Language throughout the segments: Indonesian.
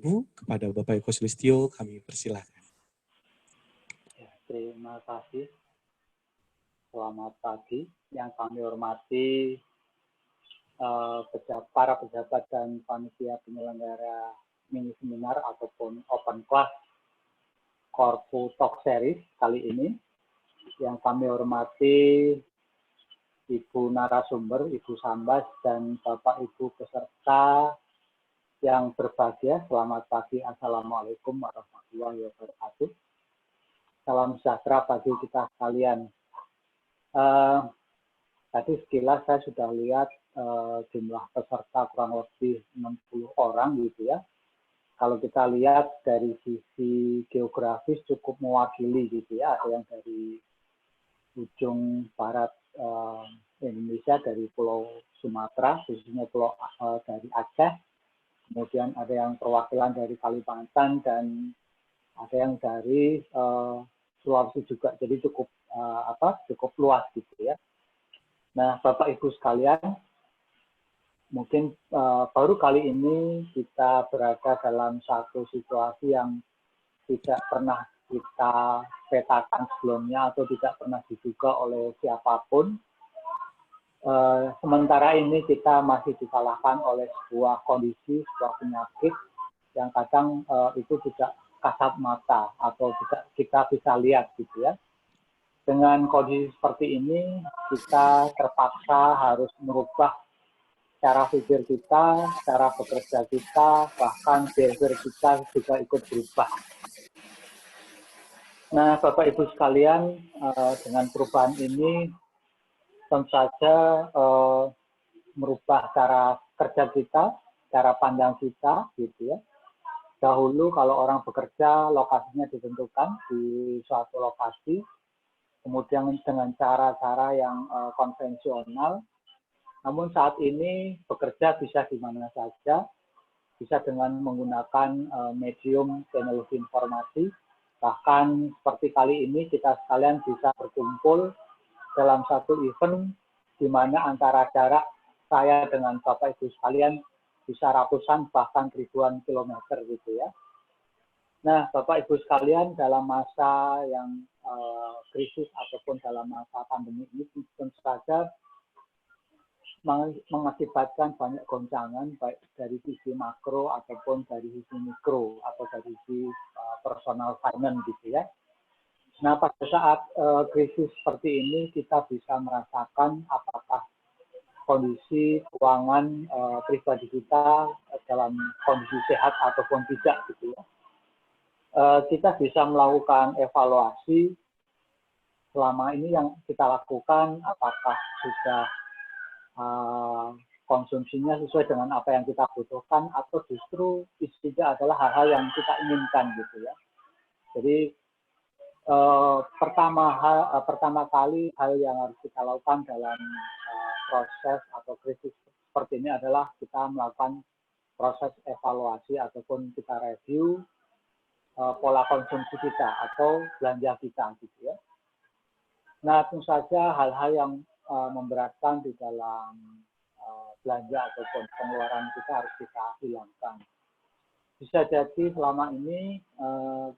Kepada Bapak Eko Sulistyo kami persilahkan. Ya, terima kasih. Selamat pagi. Yang kami hormati para pejabat dan panitia penyelenggara mini seminar ataupun open class Korpu Talk Series kali ini. Yang kami hormati Ibu narasumber, Ibu Sambas, dan Bapak Ibu peserta yang berbahagia. Selamat pagi. Assalamualaikum warahmatullahi wabarakatuh. Salam sejahtera bagi kita sekalian. Tadi sekilas saya sudah lihat jumlah peserta kurang lebih 60 orang gitu ya. Kalau kita lihat dari sisi geografis cukup mewakili gitu ya. Ada yang dari ujung barat Indonesia, dari Pulau Sumatera, khususnya Pulau dari Aceh. Kemudian ada yang perwakilan dari Kalimantan dan ada yang dari Sulawesi juga, jadi cukup cukup luas gitu ya. Nah, Bapak Ibu sekalian, mungkin baru kali ini kita berada dalam satu situasi yang tidak pernah kita petakan sebelumnya atau tidak pernah diduga oleh siapapun. Sementara ini kita masih disalahkan oleh sebuah kondisi, sebuah penyakit yang kadang itu tidak kasat mata atau kita bisa lihat gitu ya. Dengan kondisi seperti ini kita terpaksa harus merubah cara pikir kita, cara bekerja kita, bahkan behavior kita juga ikut berubah. Nah, Bapak Ibu sekalian, dengan perubahan ini tentu saja merubah cara kerja kita, cara pandang kita gitu ya. Dahulu kalau orang bekerja, lokasinya ditentukan di suatu lokasi, kemudian dengan cara-cara yang konvensional. Namun saat ini bekerja bisa di mana saja, bisa dengan menggunakan medium teknologi informasi. Bahkan seperti kali ini kita sekalian bisa berkumpul dalam satu event di mana antara jarak saya dengan Bapak Ibu sekalian bisa ratusan bahkan ribuan kilometer gitu ya. Nah, Bapak Ibu sekalian, dalam masa yang krisis ataupun dalam masa pandemi ini tentu saja mengakibatkan banyak goncangan baik dari sisi makro ataupun dari sisi mikro atau dari sisi personal finance gitu ya. Nah, pada saat krisis seperti ini kita bisa merasakan apakah kondisi keuangan pribadi kita dalam kondisi sehat ataupun tidak gitu ya. Kita bisa melakukan evaluasi selama ini yang kita lakukan, apakah sudah konsumsinya sesuai dengan apa yang kita butuhkan atau justru isinya adalah hal-hal yang kita inginkan gitu ya. Jadi pertama kali hal yang harus kita lakukan dalam proses atau krisis seperti ini adalah kita melakukan proses evaluasi ataupun kita review pola konsumsi kita atau belanja kita gitu ya. Nah, tentu saja hal-hal yang memberatkan di dalam belanja ataupun pengeluaran kita harus kita hilangkan. Bisa jadi selama ini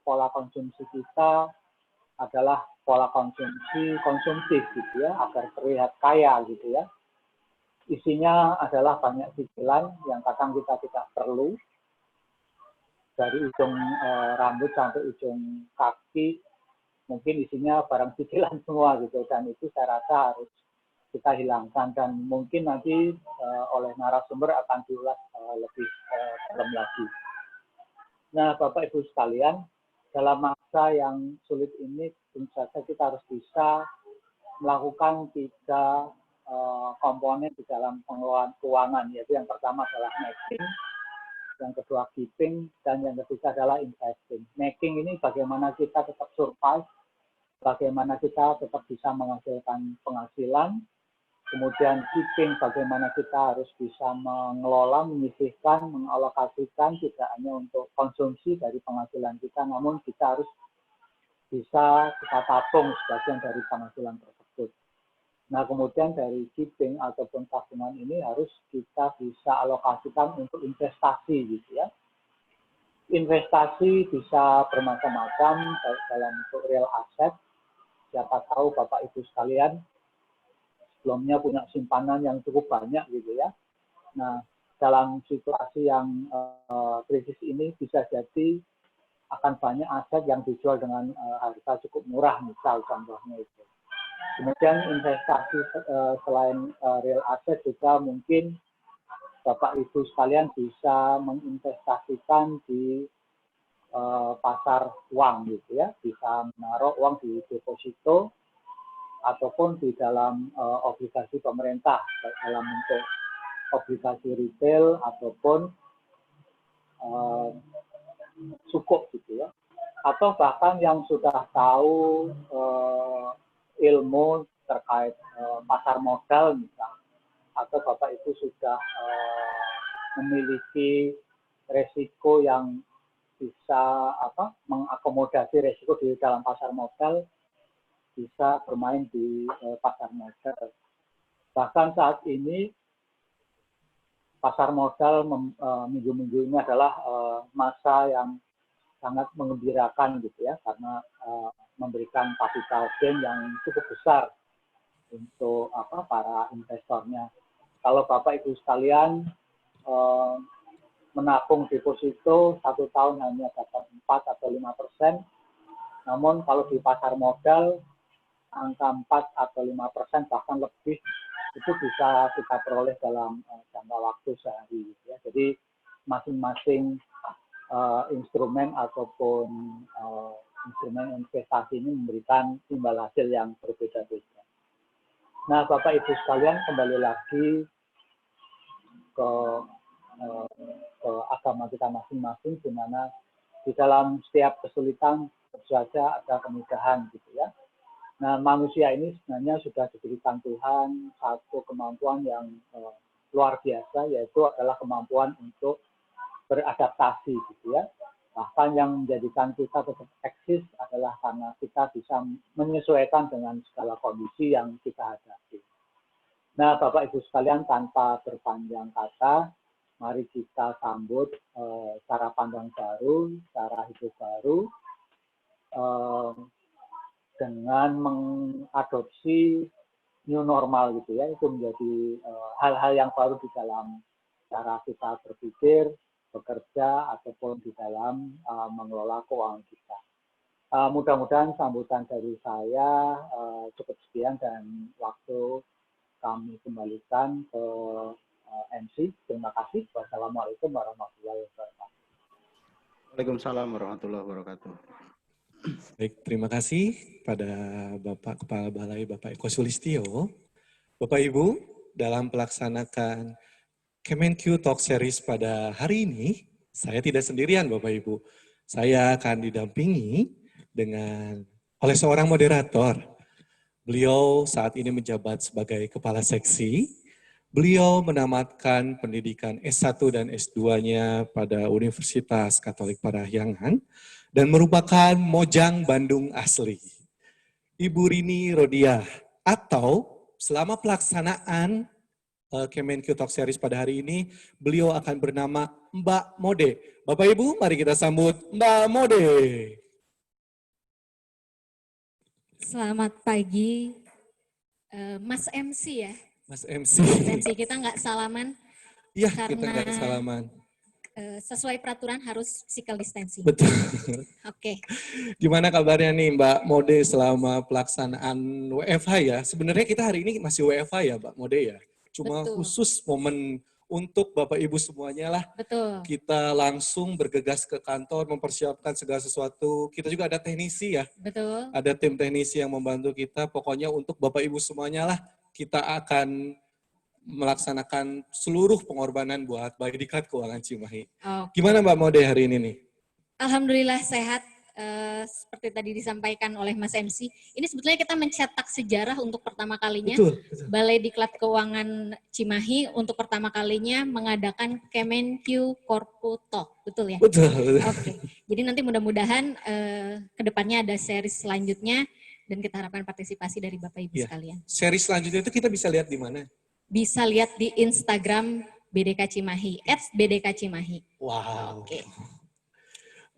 pola konsumsi kita adalah pola konsumsi konsumtif gitu ya, agar terlihat kaya gitu ya. Isinya adalah banyak cicilan yang kadang kita tidak perlu, dari ujung rambut sampai ujung kaki, mungkin isinya barang cicilan semua gitu, dan itu saya rasa harus kita hilangkan, dan mungkin nanti oleh narasumber akan diulas lebih dalam lagi. Nah, Bapak Ibu sekalian, dalam masa yang sulit ini tentu saja kita harus bisa melakukan 3 komponen di dalam pengelolaan keuangan, yaitu yang pertama adalah making, yang kedua keeping, dan yang ketiga adalah investing. Making ini bagaimana kita tetap survive, bagaimana kita tetap bisa menghasilkan penghasilan, kemudian keeping bagaimana kita harus bisa mengelola, menyisihkan, mengalokasikan tidak hanya untuk konsumsi dari penghasilan kita, namun kita harus bisa kita tabung sebagian dari penghasilan tersebut. Nah, kemudian dari keeping ataupun tabungan ini harus kita bisa alokasikan untuk investasi gitu ya. investasi bisa bermacam-macam dalam bentuk real asset. Siapa tahu Bapak Ibu sekalian sebelumnya punya simpanan yang cukup banyak gitu ya. Nah, dalam situasi yang krisis ini bisa jadi akan banyak aset yang dijual dengan harga cukup murah, misal contohnya itu. Kemudian investasi selain real asset juga mungkin Bapak Ibu sekalian bisa menginvestasikan di pasar uang gitu ya, bisa menaruh uang di deposito ataupun di dalam obligasi pemerintah dalam bentuk obligasi retail ataupun sukuk gitu ya, atau bahkan yang sudah tahu ilmu terkait pasar modal misal, atau Bapak Ibu sudah memiliki resiko yang bisa mengakomodasi resiko di dalam pasar modal, bisa bermain di pasar modal. Bahkan saat ini pasar modal minggu-minggu ini adalah masa yang sangat menggembirakan gitu ya, karena memberikan capital gain yang cukup besar untuk para investornya. Kalau Bapak Ibu sekalian menabung deposito 1 tahun hanya dapat 4 atau 5%, namun kalau di pasar modal angka 4 atau 5% bahkan lebih itu bisa kita peroleh dalam jangka waktu sehari. Ya. Jadi masing-masing instrumen ataupun instrumen investasi ini memberikan timbal hasil yang berbeda-beda. Nah, Bapak Ibu sekalian, kembali lagi ke agama kita masing-masing, di mana di dalam setiap kesulitan saja ada kemudahan gitu ya. Nah, manusia ini sebenarnya sudah diberikan Tuhan satu kemampuan yang luar biasa, yaitu adalah kemampuan untuk beradaptasi gitu ya. Bahkan yang menjadikan kita tetap eksis adalah karena kita bisa menyesuaikan dengan segala kondisi yang kita hadapi. Nah, Bapak Ibu sekalian, tanpa berpanjang kata, mari kita sambut cara pandang baru, cara hidup baru, dengan mengadopsi new normal gitu ya. Itu menjadi hal-hal yang baru di dalam cara kita berpikir, bekerja, ataupun di dalam mengelola keuangan kita. Mudah-mudahan sambutan dari saya cukup sekian, dan waktu kami kembalikan ke MC. Terima kasih. Wassalamualaikum warahmatullahi wabarakatuh. Waalaikumsalam warahmatullahi wabarakatuh. Baik, terima kasih pada Bapak Kepala Balai, Bapak Eko Sulistyo. Bapak Ibu, dalam pelaksanakan Kemenq Talk Series pada hari ini, saya tidak sendirian Bapak Ibu. Saya akan didampingi oleh seorang moderator. Beliau saat ini menjabat sebagai Kepala Seksi. Beliau menamatkan pendidikan S1 dan S2-nya pada Universitas Katolik Parahyangan dan merupakan Mojang Bandung asli. Ibu Rini Rodiah, atau selama pelaksanaan Kemenq Talk Series pada hari ini, beliau akan bernama Mbak Mode. Bapak Ibu, mari kita sambut Mbak Mode. Selamat pagi, Mas MC ya. Mas MC. Mas MC, kita nggak salaman. Iya, karena kita nggak salaman. Sesuai peraturan harus physical distancing. Betul. Oke. Gimana kabarnya nih Mbak Mode selama pelaksanaan WFH ya? Sebenarnya kita hari ini masih WFH ya Mbak Mode ya? Cuma Betul. Khusus momen untuk Bapak Ibu semuanya lah. Betul. Kita langsung bergegas ke kantor, mempersiapkan segala sesuatu. Kita juga ada teknisi ya. Betul. Ada tim teknisi yang membantu kita. Pokoknya untuk Bapak Ibu semuanya lah, kita akan melaksanakan seluruh pengorbanan buat Baidikat Keuangan Cimahi. Okay. Gimana Mbak Mode hari ini nih? Alhamdulillah sehat. Seperti tadi disampaikan oleh Mas MC, ini sebetulnya kita mencetak sejarah untuk pertama kalinya. Betul. Balai Diklat Keuangan Cimahi untuk pertama kalinya mengadakan Kemenq Corpo Talk, betul ya? Betul. Oke. Jadi nanti mudah-mudahan kedepannya ada seri selanjutnya, dan kita harapkan partisipasi dari Bapak Ibu sekalian. Seri selanjutnya itu kita bisa lihat di mana? Bisa lihat di Instagram BDK Cimahi, @BDK Cimahi. Wow. Oke.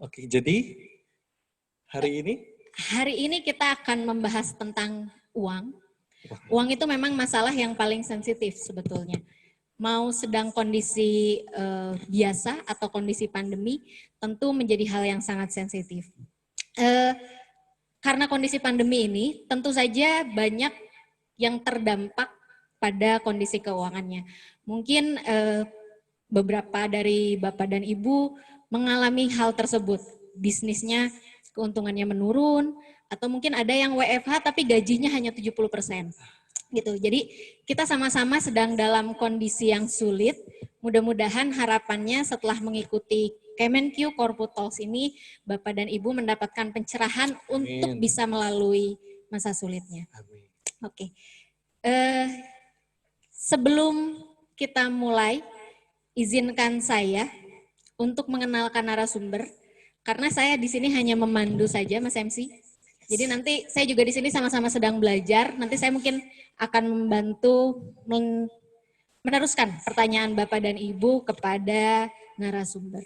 Oke, jadi hari ini Hari ini kita akan membahas tentang uang. wah, Uang itu memang masalah yang paling sensitif sebetulnya. Mau sedang kondisi biasa atau kondisi pandemi, tentu menjadi hal yang sangat sensitif. Karena kondisi pandemi ini, tentu saja banyak yang terdampak pada kondisi keuangannya. Mungkin beberapa dari Bapak dan Ibu mengalami hal tersebut. Bisnisnya keuntungannya menurun, atau mungkin ada yang WFH tapi gajinya hanya 70%. Gitu. Jadi kita sama-sama sedang dalam kondisi yang sulit. Mudah-mudahan harapannya setelah mengikuti Kemenq Corpo Talks ini, Bapak dan Ibu mendapatkan pencerahan untuk Amin. bisa melalui masa sulitnya. Amin. Oke. Sebelum kita mulai, izinkan saya untuk mengenalkan narasumber, karena saya di sini hanya memandu saja, Mas MC. Jadi nanti saya juga di sini sama-sama sedang belajar. Nanti saya mungkin akan membantu meneruskan pertanyaan Bapak dan Ibu kepada narasumber.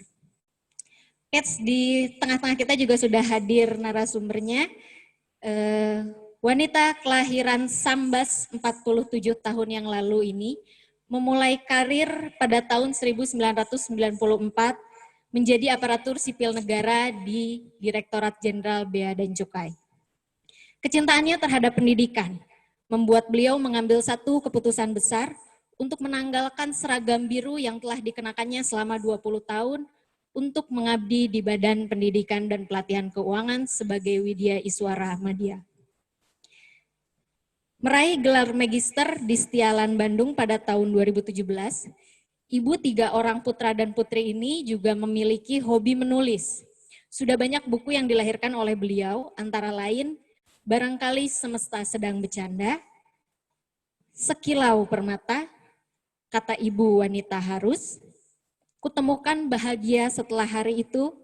Di tengah-tengah kita juga sudah hadir narasumbernya. Wanita kelahiran Sambas 47 tahun yang lalu ini memulai karir pada tahun 1994 menjadi aparatur sipil negara di Direktorat Jenderal Bea dan Cukai. Kecintaannya terhadap pendidikan membuat beliau mengambil satu keputusan besar untuk menanggalkan seragam biru yang telah dikenakannya selama 20 tahun untuk mengabdi di Badan Pendidikan dan Pelatihan Keuangan sebagai Widya Iswara Madya. Meraih gelar magister di Setialan Bandung pada tahun 2017, ibu 3 orang putra dan putri ini juga memiliki hobi menulis. Sudah banyak buku yang dilahirkan oleh beliau, antara lain Barangkali Semesta Sedang Bercanda, Sekilau Permata, Kata Ibu Wanita Harus, Kutemukan Bahagia Setelah Hari Itu,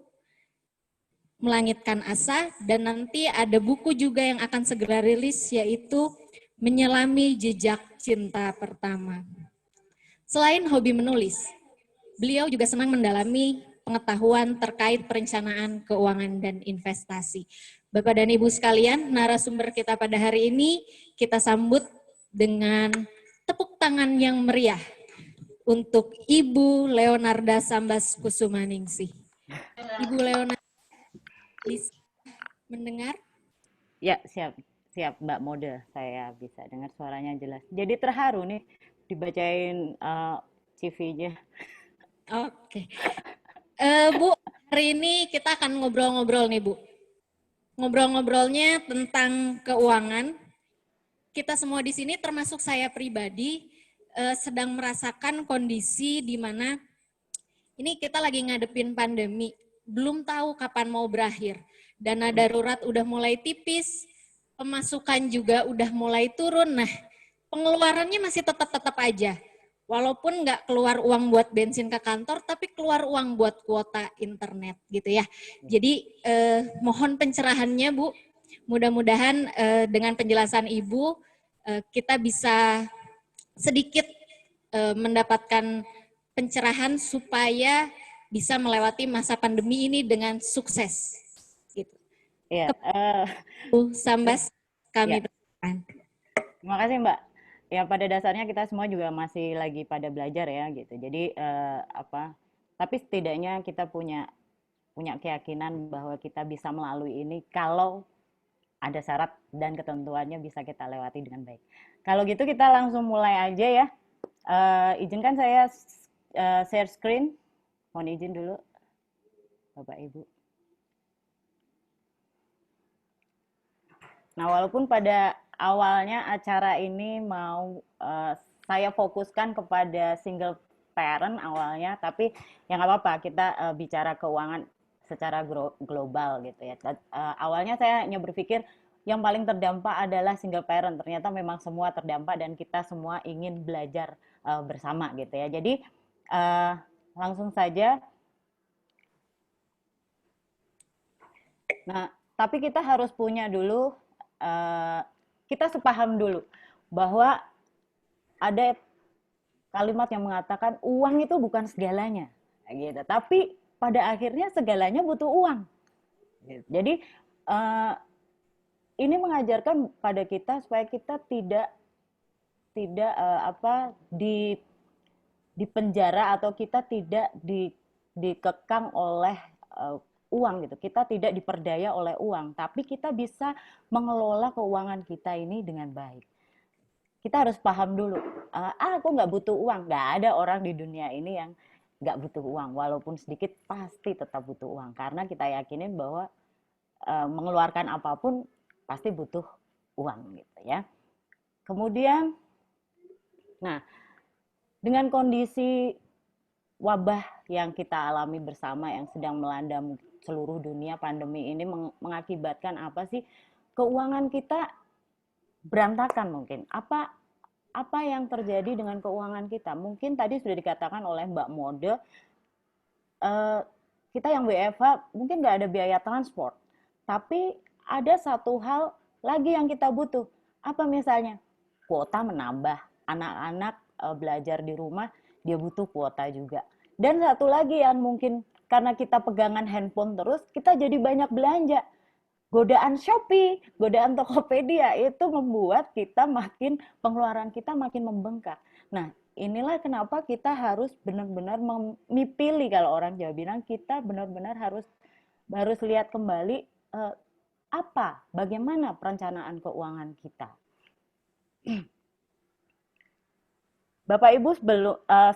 Melangitkan Asa, dan nanti ada buku juga yang akan segera rilis, yaitu Menyelami Jejak Cinta Pertama. Selain hobi menulis, beliau juga senang mendalami pengetahuan terkait perencanaan keuangan dan investasi. Bapak dan Ibu sekalian, narasumber kita pada hari ini kita sambut dengan tepuk tangan yang meriah untuk Ibu Leonarda Sambas Kusumaningsih. Ibu Leonarda bisa mendengar? Ya, siap Mbak Mode. Saya bisa dengar suaranya jelas. Jadi terharu nih dibacain CV-nya. Oke. Bu, hari ini kita akan ngobrol-ngobrol nih, Bu. Ngobrol-ngobrolnya tentang keuangan. Kita semua di sini termasuk saya pribadi sedang merasakan kondisi di mana ini kita lagi ngadepin pandemi. Belum tahu kapan mau berakhir. Dana darurat udah mulai tipis, pemasukan juga udah mulai turun. Nah, pengeluarannya masih tetap aja. Walaupun nggak keluar uang buat bensin ke kantor, tapi keluar uang buat kuota internet gitu ya. Jadi mohon pencerahannya Bu. Mudah-mudahan dengan penjelasan Ibu kita bisa sedikit mendapatkan pencerahan supaya bisa melewati masa pandemi ini dengan sukses. Gitu. Ya, Bu Sambas, kami persilakan. terima kasih Mbak. Ya pada dasarnya kita semua juga masih lagi pada belajar ya gitu. Jadi tapi setidaknya kita punya keyakinan bahwa kita bisa melalui ini kalau ada syarat dan ketentuannya bisa kita lewati dengan baik. Kalau gitu kita langsung mulai aja ya. Izinkan saya share screen. Mohon izin dulu, Bapak Ibu. Nah, walaupun pada awalnya acara ini mau saya fokuskan kepada single parent awalnya, tapi ya nggak apa-apa, kita bicara keuangan secara global gitu ya. Awalnya saya hanya berpikir yang paling terdampak adalah single parent. Ternyata memang semua terdampak dan kita semua ingin belajar bersama gitu ya. Jadi langsung saja. Nah, tapi kita harus punya dulu, kita sepaham dulu bahwa ada kalimat yang mengatakan uang itu bukan segalanya, gitu. Tapi pada akhirnya segalanya butuh uang. Jadi ini mengajarkan pada kita supaya kita tidak di penjara atau kita tidak dikekang oleh uang gitu. Kita tidak diperdaya oleh uang, tapi kita bisa mengelola keuangan kita ini dengan baik. Kita harus paham dulu, aku nggak butuh uang. Nggak ada orang di dunia ini yang nggak butuh uang, walaupun sedikit pasti tetap butuh uang, karena kita yakinin bahwa mengeluarkan apapun pasti butuh uang gitu ya. Kemudian, nah dengan kondisi wabah yang kita alami bersama yang sedang melanda seluruh dunia, pandemi ini mengakibatkan apa sih? Keuangan kita berantakan mungkin. Apa yang terjadi dengan keuangan kita? Mungkin tadi sudah dikatakan oleh Mbak Mode, kita yang WFH mungkin nggak ada biaya transport, tapi ada satu hal lagi yang kita butuh. Apa misalnya? Kuota menambah, anak-anak belajar di rumah, dia butuh kuota juga. Dan satu lagi yang mungkin karena kita pegangan handphone terus, kita jadi banyak belanja. Godaan Shopee, godaan Tokopedia itu membuat kita pengeluaran kita makin membengkak. Nah, inilah kenapa kita harus benar-benar memilih, kalau orang Jawa bilang, kita benar-benar harus lihat kembali bagaimana perencanaan keuangan kita. Bapak Ibu,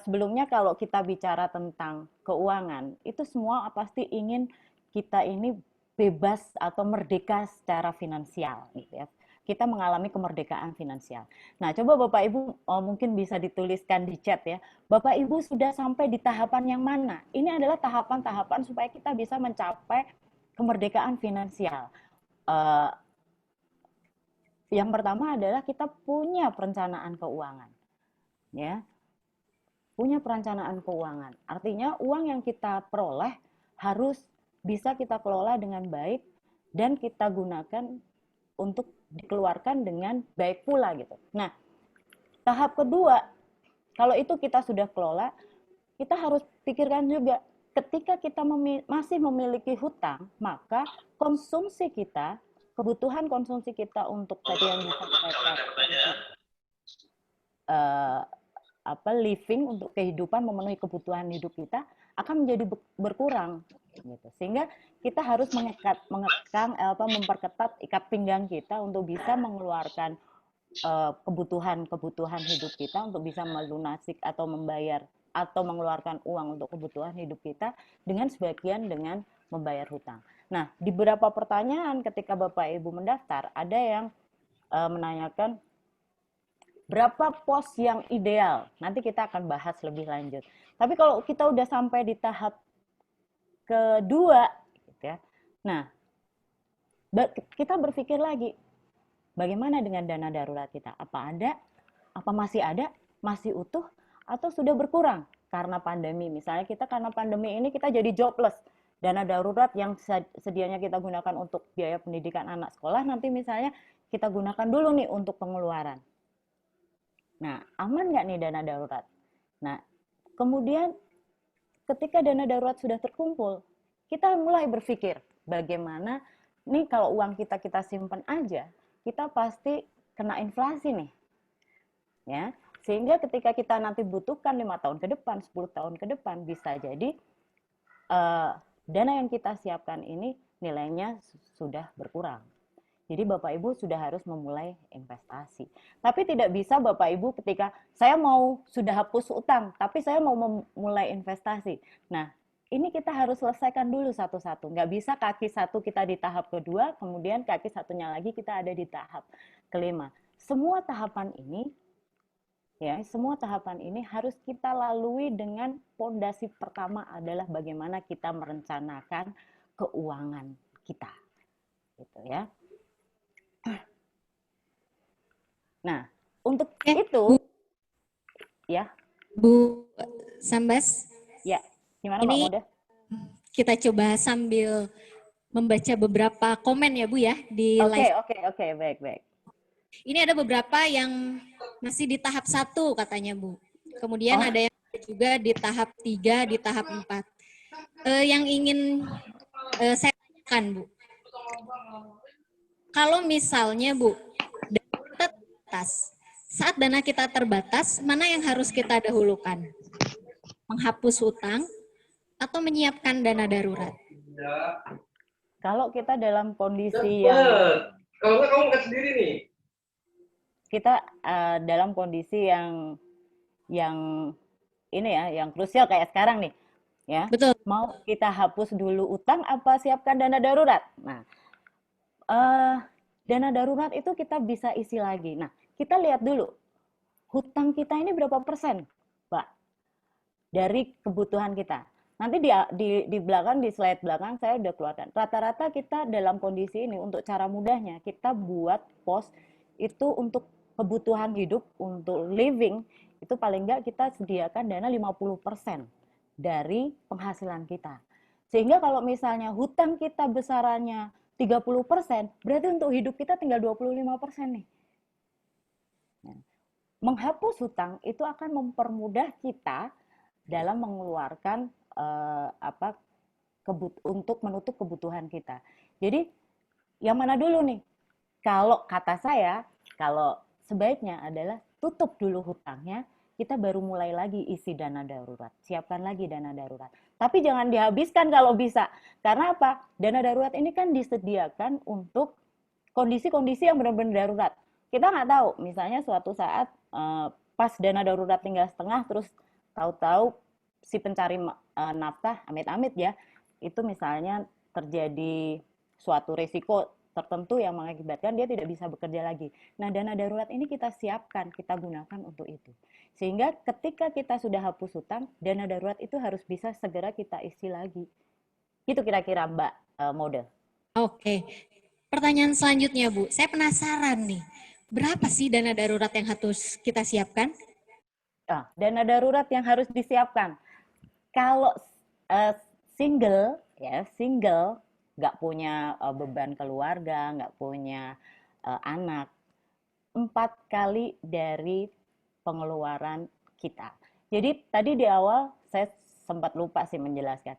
sebelumnya kalau kita bicara tentang keuangan, itu semua pasti ingin kita ini bebas atau merdeka secara finansial gitu ya. Kita mengalami kemerdekaan finansial. Nah, coba Bapak Ibu mungkin bisa dituliskan di chat ya. Bapak Ibu sudah sampai di tahapan yang mana? Ini adalah tahapan-tahapan supaya kita bisa mencapai kemerdekaan finansial. Yang pertama adalah kita punya perencanaan keuangan. Ya, punya perencanaan keuangan. Artinya uang yang kita peroleh harus bisa kita kelola dengan baik dan kita gunakan untuk dikeluarkan dengan baik pula gitu. Nah, tahap kedua, kalau itu kita sudah kelola, kita harus pikirkan juga ketika kita masih memiliki hutang, maka konsumsi kita, kebutuhan konsumsi kita untuk tadi yang disampaikan living, untuk kehidupan, memenuhi kebutuhan hidup kita akan menjadi berkurang gitu. Sehingga kita harus memperketat ikat pinggang kita untuk bisa mengeluarkan kebutuhan hidup kita, untuk bisa melunasi atau membayar atau mengeluarkan uang untuk kebutuhan hidup kita dengan sebagian dengan membayar hutang. Nah, di beberapa pertanyaan ketika Bapak Ibu mendaftar, ada yang menanyakan berapa pos yang ideal. Nanti kita akan bahas lebih lanjut. Tapi kalau kita udah sampai di tahap kedua, gitu ya. Nah, kita berpikir lagi, bagaimana dengan dana darurat kita? Apa ada? Apa masih ada? Masih utuh? Atau sudah berkurang karena pandemi? Misalnya karena pandemi ini kita jadi jobless. Dana darurat yang sedianya kita gunakan untuk biaya pendidikan anak sekolah, nanti misalnya kita gunakan dulu nih untuk pengeluaran. Nah, aman nggak nih dana darurat? Nah, kemudian ketika dana darurat sudah terkumpul, kita mulai berpikir bagaimana nih kalau uang kita simpan aja, kita pasti kena inflasi nih. Ya, sehingga ketika kita nanti butuhkan 5 tahun ke depan, 10 tahun ke depan, bisa jadi dana yang kita siapkan ini nilainya sudah berkurang. Jadi Bapak Ibu sudah harus memulai investasi. Tapi tidak bisa Bapak Ibu ketika saya sudah hapus utang, tapi saya mau memulai investasi. Nah, ini kita harus selesaikan dulu satu-satu. Nggak bisa kaki satu kita di tahap kedua, kemudian kaki satunya lagi kita ada di tahap kelima. Semua tahapan ini harus kita lalui dengan fondasi pertama adalah bagaimana kita merencanakan keuangan kita. Gitu ya. Nah, untuk itu, ya. Bu Sambas. Ya, gimana ini Mbak Moda? Kita coba sambil membaca beberapa komen ya Bu ya di live. Oke, baik. Ini ada beberapa yang masih di tahap 1 katanya Bu. Kemudian ada yang juga di tahap 3, di tahap 4. yang ingin saya tanyakan, Bu. Kalau misalnya, Bu, dana kita terbatas, saat dana kita terbatas, mana yang harus kita dahulukan? Menghapus hutang atau menyiapkan dana darurat? Kalau kita dalam kondisi yang Kalau nggak kamu makan sendiri nih. kita dalam kondisi yang ini ya, yang krusial kayak sekarang nih, ya. Betul. Mau kita hapus dulu utang apa siapkan dana darurat? Nah, dana darurat itu kita bisa isi lagi. Nah, kita lihat dulu hutang kita ini berapa persen, Pak, dari kebutuhan kita. Nanti di belakang, di slide belakang saya udah keluarkan. Rata-rata kita dalam kondisi ini, untuk cara mudahnya, kita buat pos itu untuk kebutuhan hidup, untuk living, itu paling enggak kita sediakan dana 50% dari penghasilan kita. Sehingga kalau misalnya hutang kita besarannya 30%, berarti untuk hidup kita tinggal 25% nih. Menghapus hutang itu akan mempermudah kita dalam mengeluarkan untuk menutup kebutuhan kita. Jadi yang mana dulu nih? Kalau kata saya, kalau sebaiknya adalah tutup dulu hutangnya, kita baru mulai lagi isi dana darurat. Siapkan lagi dana darurat. Tapi jangan dihabiskan kalau bisa. Karena apa? Dana darurat ini kan disediakan untuk kondisi-kondisi yang benar-benar darurat. Kita nggak tahu, misalnya suatu saat pas dana darurat tinggal setengah, terus tahu-tahu si pencari nafkah, amit-amit ya, itu misalnya terjadi suatu risiko tertentu yang mengakibatkan dia tidak bisa bekerja lagi. Nah, dana darurat ini kita siapkan, kita gunakan untuk itu. Sehingga ketika kita sudah hapus hutang, dana darurat itu harus bisa segera kita isi lagi. Itu kira-kira Mbak model. Oke. Pertanyaan selanjutnya, Bu. Saya penasaran nih. Berapa sih dana darurat yang harus kita siapkan? Nah, dana darurat yang harus disiapkan. Kalau single, nggak punya beban keluarga, nggak punya anak, 4 kali dari pengeluaran kita. Jadi tadi di awal saya sempat lupa sih menjelaskan.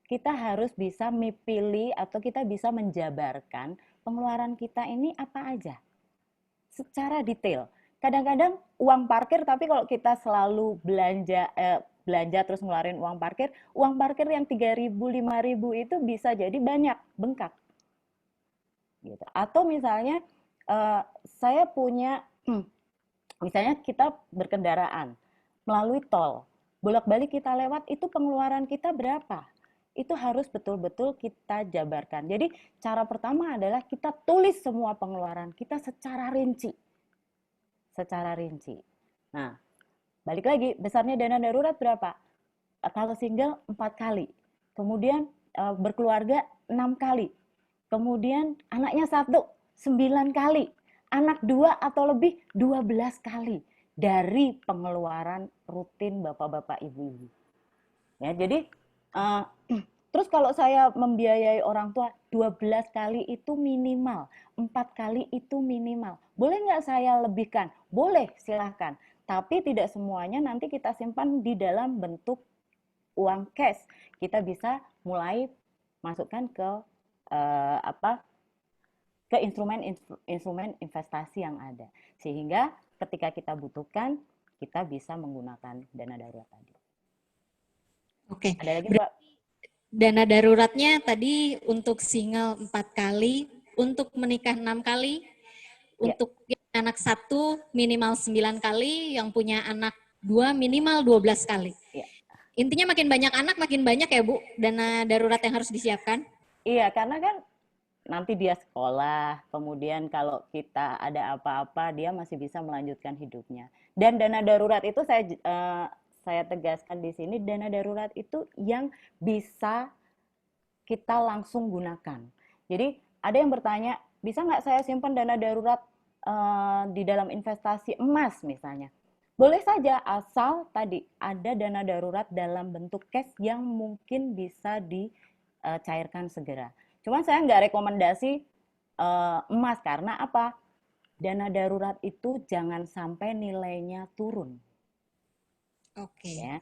Kita harus bisa memilih atau kita bisa menjabarkan pengeluaran kita ini apa aja secara detail. Kadang-kadang uang parkir, tapi kalau kita selalu belanja terus ngeluarin uang parkir yang 3.000, 5.000 itu bisa jadi banyak, bengkak. Gitu. Atau misalnya saya punya, misalnya kita berkendaraan melalui tol, bolak-balik kita lewat, itu pengeluaran kita berapa? Itu harus betul-betul kita jabarkan. Jadi cara pertama adalah kita tulis semua pengeluaran kita secara rinci. Nah, balik lagi, besarnya dana darurat berapa? Kalau single 4 kali, kemudian berkeluarga 6 kali, kemudian anaknya 1, 9 kali, anak 2 atau lebih 12 kali dari pengeluaran rutin bapak-bapak ibu-ibu. Ya, jadi terus kalau saya membiayai orang tua 12 kali itu minimal, 4 kali itu minimal. Boleh nggak saya lebihkan? Boleh, silahkan. Tapi tidak semuanya nanti kita simpan di dalam bentuk uang cash. Kita bisa mulai masukkan ke ke instrumen investasi yang ada. Sehingga ketika kita butuhkan, kita bisa menggunakan dana darurat tadi. Oke. Ada lagi, Mbak? Dana daruratnya tadi untuk single 4 kali, untuk menikah 6 kali, untuk anak 1 minimal 9 kali, yang punya anak 2 minimal 12 kali. Ya. Intinya makin banyak anak, makin banyak ya Bu, dana darurat yang harus disiapkan? Iya, karena kan nanti dia sekolah, kemudian kalau kita ada apa-apa, dia masih bisa melanjutkan hidupnya. Dan dana darurat itu saya tegaskan di sini, dana darurat itu yang bisa kita langsung gunakan. Jadi ada yang bertanya, bisa nggak saya simpan dana darurat di dalam investasi emas misalnya? Boleh saja, asal tadi ada dana darurat dalam bentuk cash yang mungkin bisa dicairkan segera. Cuman saya nggak rekomendasi emas, karena apa? Dana darurat itu jangan sampai nilainya turun. Oke. Ya.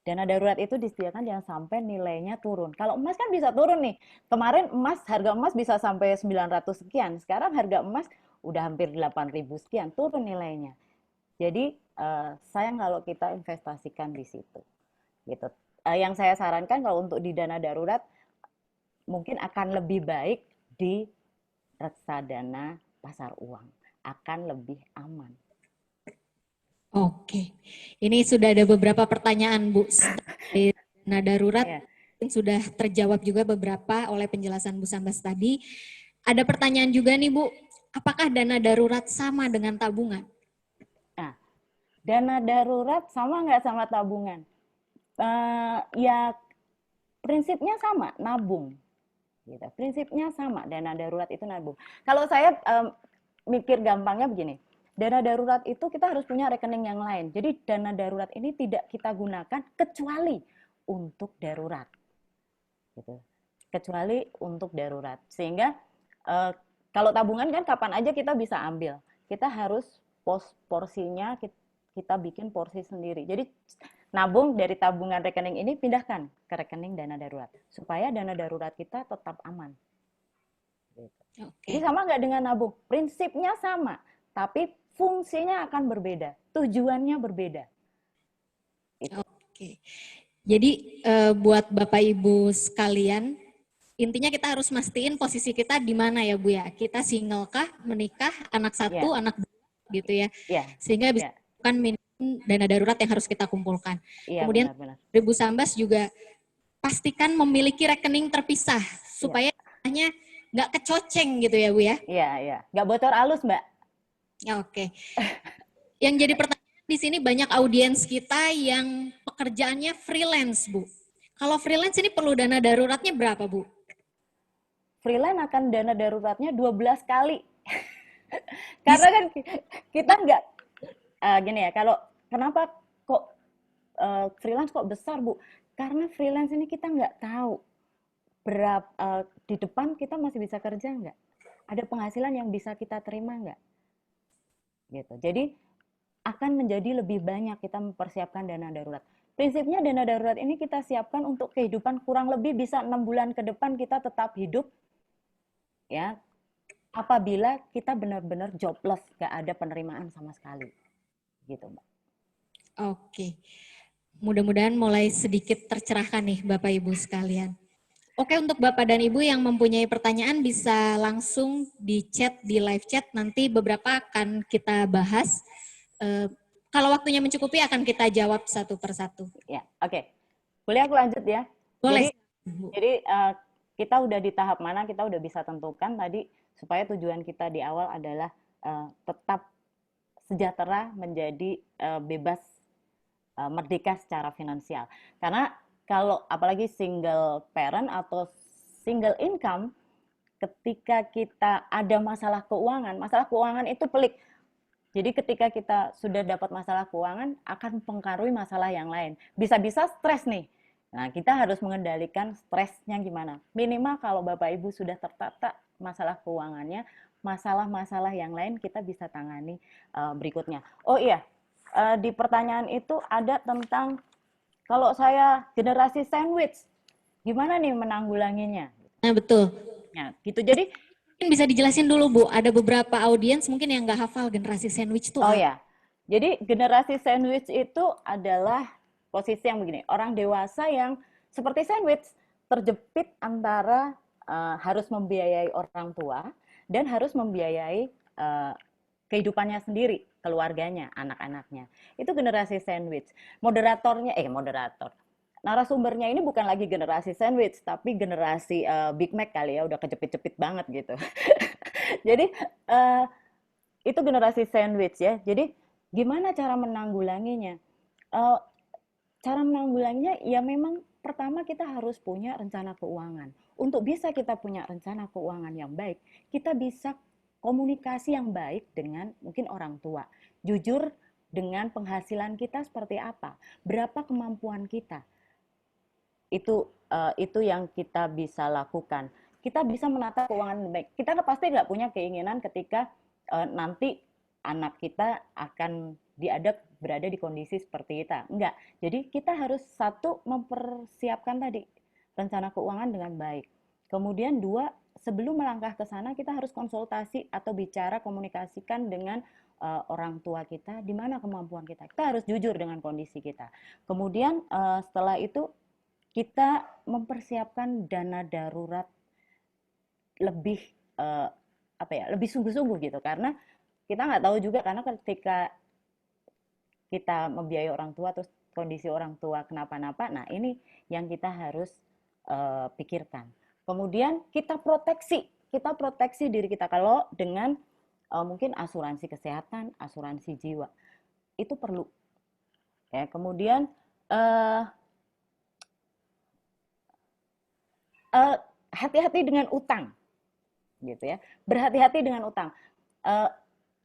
Dana darurat itu disediakan jangan sampai nilainya turun. Kalau emas kan bisa turun nih. Kemarin harga emas bisa sampai 900 sekian. Sekarang harga emas udah hampir 8.000 sekian, turun nilainya. Jadi sayang kalau kita investasikan di situ. Gitu. Yang saya sarankan kalau untuk di dana darurat mungkin akan lebih baik di reksadana pasar uang. Akan lebih aman. Oke, ini sudah ada beberapa pertanyaan Bu. Dari dana darurat Ya. sudah terjawab juga beberapa oleh penjelasan Bu Sambas tadi. Ada pertanyaan juga nih Bu, apakah dana darurat sama dengan tabungan? Nah, dana darurat sama nggak sama tabungan? Ya prinsipnya sama, nabung. Gitu. Prinsipnya sama, dana darurat itu nabung. Kalau saya mikir gampangnya begini, dana darurat itu kita harus punya rekening yang lain. Jadi dana darurat ini tidak kita gunakan kecuali untuk darurat. Gitu. Kecuali untuk darurat. Sehingga kalau tabungan kan kapan aja kita bisa ambil. Kita harus porsinya kita bikin porsi sendiri. Jadi nabung dari tabungan rekening ini pindahkan ke rekening dana darurat supaya dana darurat kita tetap aman. Gitu. Jadi sama nggak dengan nabung? Prinsipnya sama, tapi fungsinya akan berbeda, tujuannya berbeda. Itu. Oke. Jadi buat Bapak Ibu sekalian, intinya kita harus mastiin posisi kita di mana ya Bu ya. Kita single kah, menikah, anak satu, anak dua gitu ya. Sehingga bisa bukan minimum dana darurat yang harus kita kumpulkan. Kemudian benar. Bu Sambas juga pastikan memiliki rekening terpisah supaya hanya nggak kecoceng gitu ya Bu ya. Iya. Nggak bocor halus Mbak. Oke. Yang jadi pertanyaan di sini banyak audiens kita yang pekerjaannya freelance, Bu. Kalau freelance ini perlu dana daruratnya berapa, Bu? Freelance akan dana daruratnya 12 kali. Karena kan kita nggak, gini ya, kalau kenapa kok freelance kok besar, Bu? Karena freelance ini kita nggak tahu berapa di depan kita masih bisa kerja nggak? Ada penghasilan yang bisa kita terima nggak? Gitu. Jadi akan menjadi lebih banyak kita mempersiapkan dana darurat. Prinsipnya dana darurat ini kita siapkan untuk kehidupan kurang lebih bisa 6 bulan ke depan kita tetap hidup, ya, apabila kita benar-benar jobless, nggak ada penerimaan sama sekali. Gitu, Mbak. Oke. Mudah-mudahan mulai sedikit tercerahkan nih Bapak Ibu sekalian. Oke, untuk Bapak dan Ibu yang mempunyai pertanyaan bisa langsung di chat, di live chat. Nanti beberapa akan kita bahas. Kalau waktunya mencukupi akan kita jawab satu persatu. Ya, oke. Boleh aku lanjut ya? Boleh. Jadi kita udah di tahap mana kita udah bisa tentukan tadi supaya tujuan kita di awal adalah tetap sejahtera, menjadi bebas, merdeka secara finansial. Karena kalau apalagi single parent atau single income, ketika kita ada masalah keuangan itu pelik. Jadi ketika kita sudah dapat masalah keuangan, akan mempengaruhi masalah yang lain. Bisa-bisa stres nih. Nah, kita harus mengendalikan stresnya gimana. Minimal kalau Bapak Ibu sudah tertata masalah keuangannya, masalah-masalah yang lain kita bisa tangani berikutnya. Oh iya, di pertanyaan itu ada tentang kalau saya generasi sandwich, gimana nih menanggulanginya? Nah, betul. Nah, gitu. Jadi mungkin bisa dijelasin dulu Bu, ada beberapa audiens mungkin yang nggak hafal generasi sandwich itu. Oh ya, jadi generasi sandwich itu adalah posisi yang begini, orang dewasa yang seperti sandwich, terjepit antara harus membiayai orang tua dan harus membiayai kehidupannya sendiri, keluarganya, anak-anaknya. Itu generasi sandwich. Narasumbernya ini bukan lagi generasi sandwich, tapi generasi Big Mac kali ya, udah kejepit-jepit banget gitu. Jadi itu generasi sandwich ya. Jadi gimana cara menanggulanginya? Cara menanggulanginya ya memang pertama kita harus punya rencana keuangan. Untuk bisa kita punya rencana keuangan yang baik, kita bisa komunikasi yang baik dengan mungkin orang tua. Jujur dengan penghasilan kita seperti apa, berapa kemampuan kita. Itu yang kita bisa lakukan. Kita bisa menata keuangan baik. Kita pasti nggak punya keinginan ketika nanti anak kita akan berada di kondisi seperti kita. Enggak. Jadi kita harus satu mempersiapkan tadi rencana keuangan dengan baik. Kemudian dua, sebelum melangkah ke sana kita harus konsultasi atau bicara komunikasikan dengan orang tua kita, di mana kemampuan kita. Kita harus jujur dengan kondisi kita. Kemudian setelah itu kita mempersiapkan dana darurat lebih lebih sungguh-sungguh gitu, karena kita nggak tahu juga, karena ketika kita membiayai orang tua terus kondisi orang tua kenapa-napa, nah ini yang kita harus pikirkan. Kemudian kita proteksi diri kita kalau dengan mungkin asuransi kesehatan, asuransi jiwa itu perlu. Ya, kemudian hati-hati dengan utang, gitu ya. Berhati-hati dengan utang.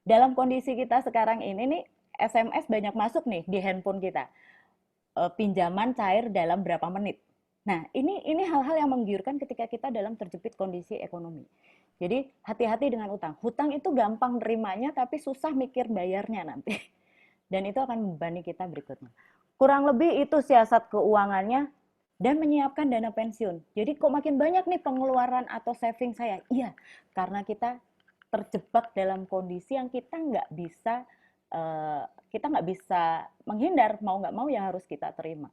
Dalam kondisi kita sekarang ini nih, SMS banyak masuk nih di handphone kita. Pinjaman cair dalam berapa menit. Nah, ini hal-hal yang menggiurkan ketika kita dalam terjepit kondisi ekonomi. Jadi hati-hati dengan utang. Hutang itu gampang nerimanya tapi susah mikir bayarnya nanti. Dan itu akan membebani kita berikutnya. Kurang lebih itu siasat keuangannya dan menyiapkan dana pensiun. Jadi kok makin banyak nih pengeluaran atau saving saya? Iya, karena kita terjebak dalam kondisi yang kita nggak bisa menghindar, mau nggak mau ya harus kita terima.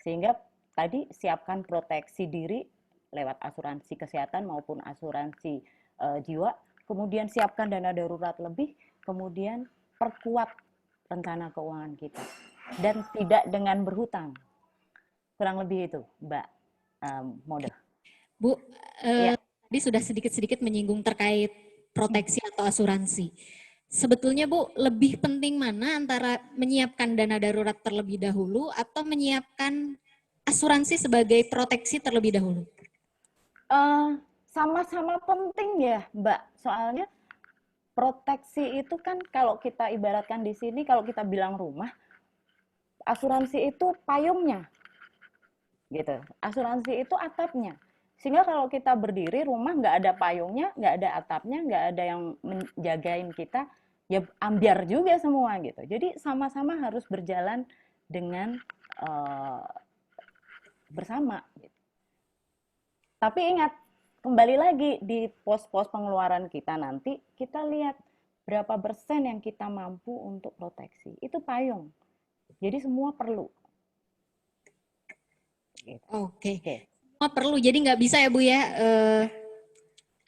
Sehingga tadi siapkan proteksi diri lewat asuransi kesehatan maupun asuransi jiwa, kemudian siapkan dana darurat lebih, kemudian perkuat rencana keuangan kita dan tidak dengan berhutang. Kurang lebih itu, Mbak Mode. Bu, Ya. tadi sudah sedikit-sedikit menyinggung terkait proteksi atau asuransi. Sebetulnya Bu, lebih penting mana antara menyiapkan dana darurat terlebih dahulu atau menyiapkan asuransi sebagai proteksi terlebih dahulu? Sama-sama penting ya, Mbak. Soalnya proteksi itu kan kalau kita ibaratkan di sini, kalau kita bilang rumah, asuransi itu payungnya, gitu. Asuransi itu atapnya. Sehingga kalau kita berdiri rumah nggak ada payungnya, nggak ada atapnya, nggak ada yang menjagain kita, ya ambiar juga semua gitu. Jadi sama-sama harus berjalan dengan bersama. Gitu. Tapi ingat, kembali lagi di pos-pos pengeluaran kita nanti, kita lihat berapa persen yang kita mampu untuk proteksi. Itu payung. Jadi semua perlu. Gitu. Oke. Semua perlu, jadi nggak bisa ya Bu ya,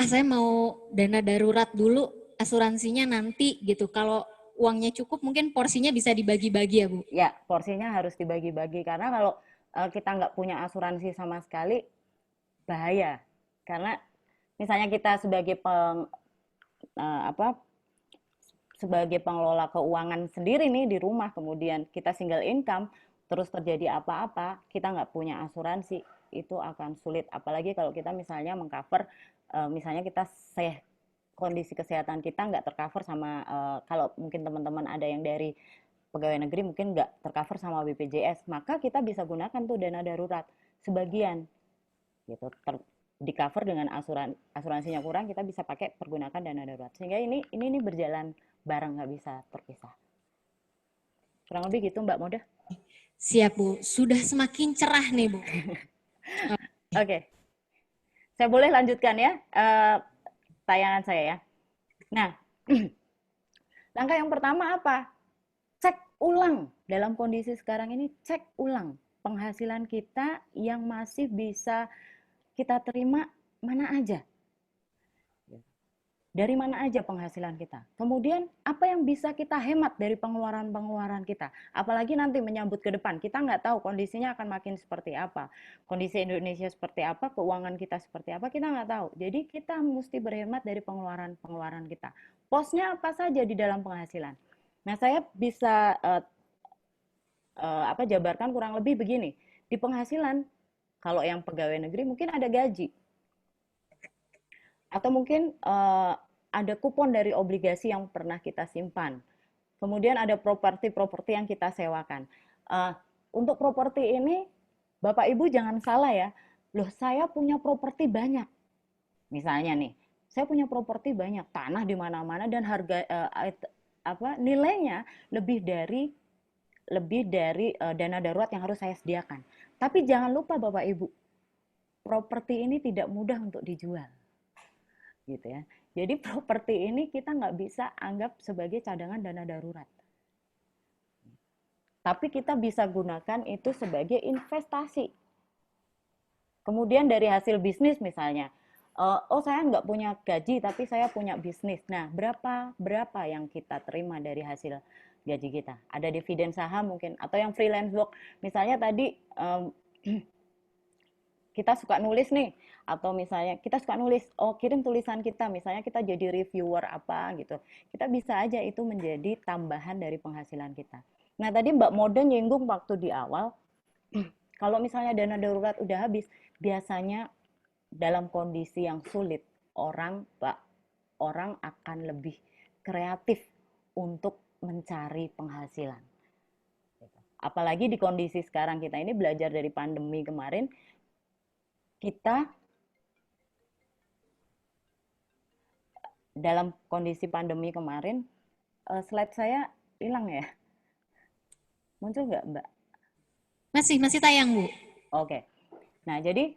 saya mau dana darurat dulu, asuransinya nanti gitu. Kalau uangnya cukup mungkin porsinya bisa dibagi-bagi ya Bu? Ya, porsinya harus dibagi-bagi. Karena kalau kita nggak punya asuransi sama sekali, bahaya. Karena misalnya kita sebagai sebagai pengelola keuangan sendiri nih di rumah, kemudian kita single income, terus terjadi apa-apa, kita nggak punya asuransi, itu akan sulit. Apalagi kalau kita misalnya mengcover, misalnya kita kondisi kesehatan kita nggak tercover sama, kalau mungkin teman-teman ada yang dari pegawai negeri mungkin nggak tercover sama BPJS, maka kita bisa gunakan tuh dana darurat sebagian, gitu, di cover dengan asuransinya kurang, kita bisa pakai pergunakan dana darurat. Sehingga ini berjalan bareng, nggak bisa terpisah. Kurang lebih gitu Mbak Moda. Siap Bu, sudah semakin cerah nih Bu. Oke. Saya boleh lanjutkan ya tayangan saya ya. Nah, langkah yang pertama apa? Cek ulang dalam kondisi sekarang ini, cek ulang penghasilan kita yang masih bisa kita terima mana aja. Dari mana aja penghasilan kita. Kemudian apa yang bisa kita hemat dari pengeluaran-pengeluaran kita. Apalagi nanti menyambut ke depan. Kita nggak tahu kondisinya akan makin seperti apa. Kondisi Indonesia seperti apa, keuangan kita seperti apa, kita nggak tahu. Jadi kita mesti berhemat dari pengeluaran-pengeluaran kita. Posnya apa saja di dalam penghasilan. Nah, saya bisa jabarkan kurang lebih begini. Di penghasilan, kalau yang pegawai negeri mungkin ada gaji. Atau mungkin ada kupon dari obligasi yang pernah kita simpan. Kemudian ada properti-properti yang kita sewakan. Untuk properti ini, Bapak Ibu jangan salah ya. Loh, saya punya properti banyak. Misalnya nih, saya punya properti banyak, tanah di mana-mana dan harga nilainya lebih dari dana darurat yang harus saya sediakan. Tapi jangan lupa Bapak Ibu, properti ini tidak mudah untuk dijual, gitu ya. Jadi properti ini kita nggak bisa anggap sebagai cadangan dana darurat. Tapi kita bisa gunakan itu sebagai investasi. Kemudian dari hasil bisnis misalnya, oh saya nggak punya gaji tapi saya punya bisnis. Nah, berapa yang kita terima dari hasil gaji kita? Ada dividen saham mungkin, atau yang freelance work. Misalnya tadi kita suka nulis nih, atau misalnya kita suka nulis, oh kirim tulisan kita, misalnya kita jadi reviewer apa gitu. Kita bisa aja itu menjadi tambahan dari penghasilan kita. Nah, tadi Mbak Mode nyinggung waktu di awal, kalau misalnya dana darurat udah habis, biasanya dalam kondisi yang sulit, orang akan lebih kreatif untuk mencari penghasilan. Apalagi di kondisi sekarang kita ini belajar dari pandemi kemarin, kita dalam kondisi pandemi kemarin, slide saya hilang ya? Muncul nggak, Mbak? Masih tayang, Bu. Oke. Nah, jadi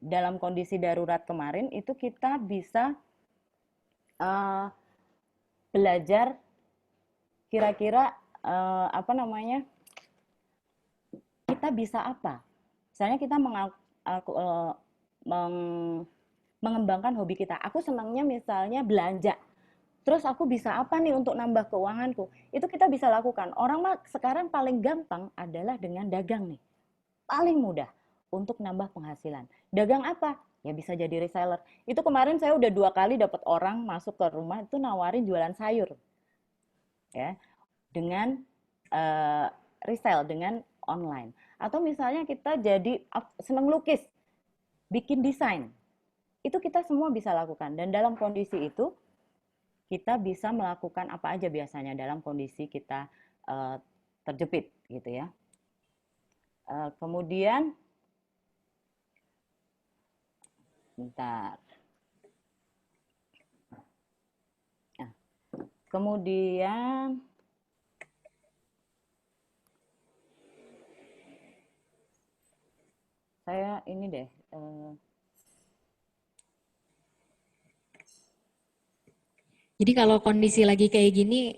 dalam kondisi darurat kemarin itu kita bisa belajar kira-kira kita bisa apa. Misalnya kita mengembangkan hobi kita. Aku senangnya misalnya belanja. Terus aku bisa apa nih untuk nambah keuanganku? Itu kita bisa lakukan. Orang mah sekarang paling gampang adalah dengan dagang nih. Paling mudah untuk nambah penghasilan. Dagang apa? Ya bisa jadi reseller. Itu kemarin saya udah 2 kali dapat orang masuk ke rumah itu nawarin jualan sayur. Ya. Dengan resell, dengan online. Atau misalnya kita jadi senang lukis, bikin desain. Itu kita semua bisa lakukan. Dan dalam kondisi itu, kita bisa melakukan apa aja biasanya dalam kondisi kita terjepit gitu ya. Kemudian bentar. Nah, kemudian saya ini deh Jadi kalau kondisi lagi kayak gini,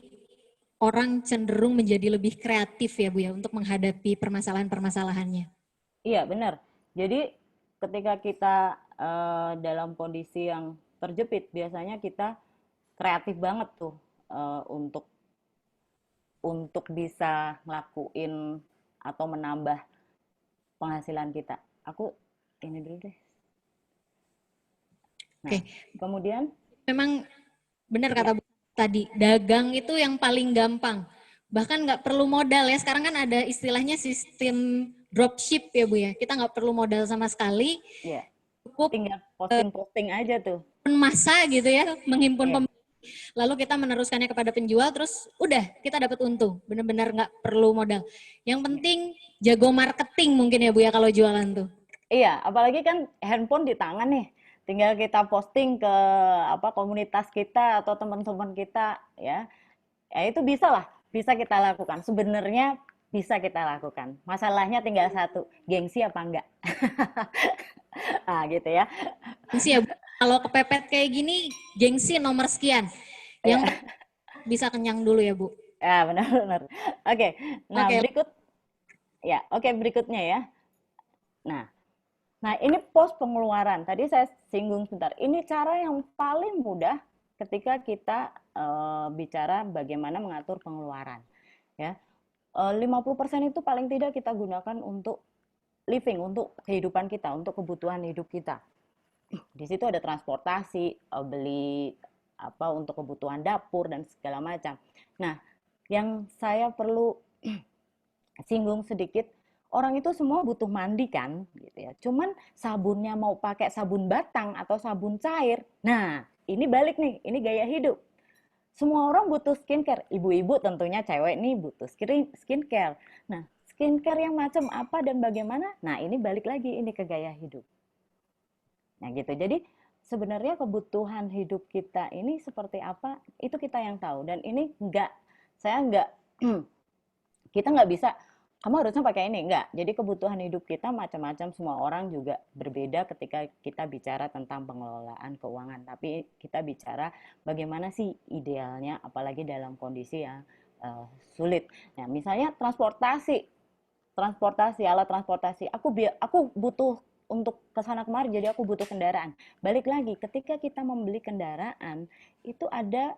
orang cenderung menjadi lebih kreatif ya Bu ya untuk menghadapi permasalahan-permasalahannya. Iya, benar. Jadi ketika kita dalam kondisi yang terjepit, biasanya kita kreatif banget tuh untuk bisa ngelakuin atau menambah penghasilan kita. Aku ini dulu deh. Nah, Oke. kemudian Memang benar kata Bu tadi, dagang itu yang paling gampang. Bahkan nggak perlu modal ya. Sekarang kan ada istilahnya sistem dropship ya Bu ya. Kita nggak perlu modal sama sekali. ya Cukup tinggal posting-posting aja tuh. massa gitu ya, menghimpun Iya. pembeli. Lalu kita meneruskannya kepada penjual, terus udah kita dapat untung. Benar-benar nggak perlu modal. Yang penting jago marketing mungkin ya Bu ya kalau jualan tuh. Iya, apalagi kan handphone di tangan nih. Tinggal kita posting ke komunitas kita atau teman-teman kita ya. Ya itu bisa kita lakukan. Sebenarnya bisa kita lakukan. Masalahnya tinggal satu, gengsi apa enggak? Nah, gitu ya. Gengsi ya Bu. Kalau kepepet kayak gini, gengsi nomor sekian. Yang bisa kenyang dulu ya Bu. Ya, benar-benar. Oke. Nah, Oke. berikutnya ya. Nah, ini pos pengeluaran. Tadi saya singgung sebentar. Ini cara yang paling mudah ketika kita bicara bagaimana mengatur pengeluaran. Ya, 50% itu paling tidak kita gunakan untuk living, untuk kehidupan kita, untuk kebutuhan hidup kita. Di situ ada transportasi, beli untuk kebutuhan dapur dan segala macam. Nah, yang saya perlu singgung sedikit, orang itu semua butuh mandi kan, gitu ya. Cuman sabunnya mau pakai sabun batang atau sabun cair. Nah, ini balik nih, ini gaya hidup. Semua orang butuh skincare. Ibu-ibu tentunya cewek nih butuh skincare. Nah, skincare yang macam apa dan bagaimana? Nah, ini balik lagi ini ke gaya hidup. Nah, gitu. Jadi sebenarnya kebutuhan hidup kita ini seperti apa, itu kita yang tahu. Dan ini saya nggak, kita nggak bisa, kamu harusnya pakai ini, enggak. Jadi kebutuhan hidup kita macam-macam, semua orang juga berbeda ketika kita bicara tentang pengelolaan keuangan. Tapi kita bicara bagaimana sih idealnya, apalagi dalam kondisi yang sulit. Nah, misalnya transportasi, alat transportasi. Aku butuh untuk kesana kemari, jadi aku butuh kendaraan. Balik lagi, ketika kita membeli kendaraan, itu ada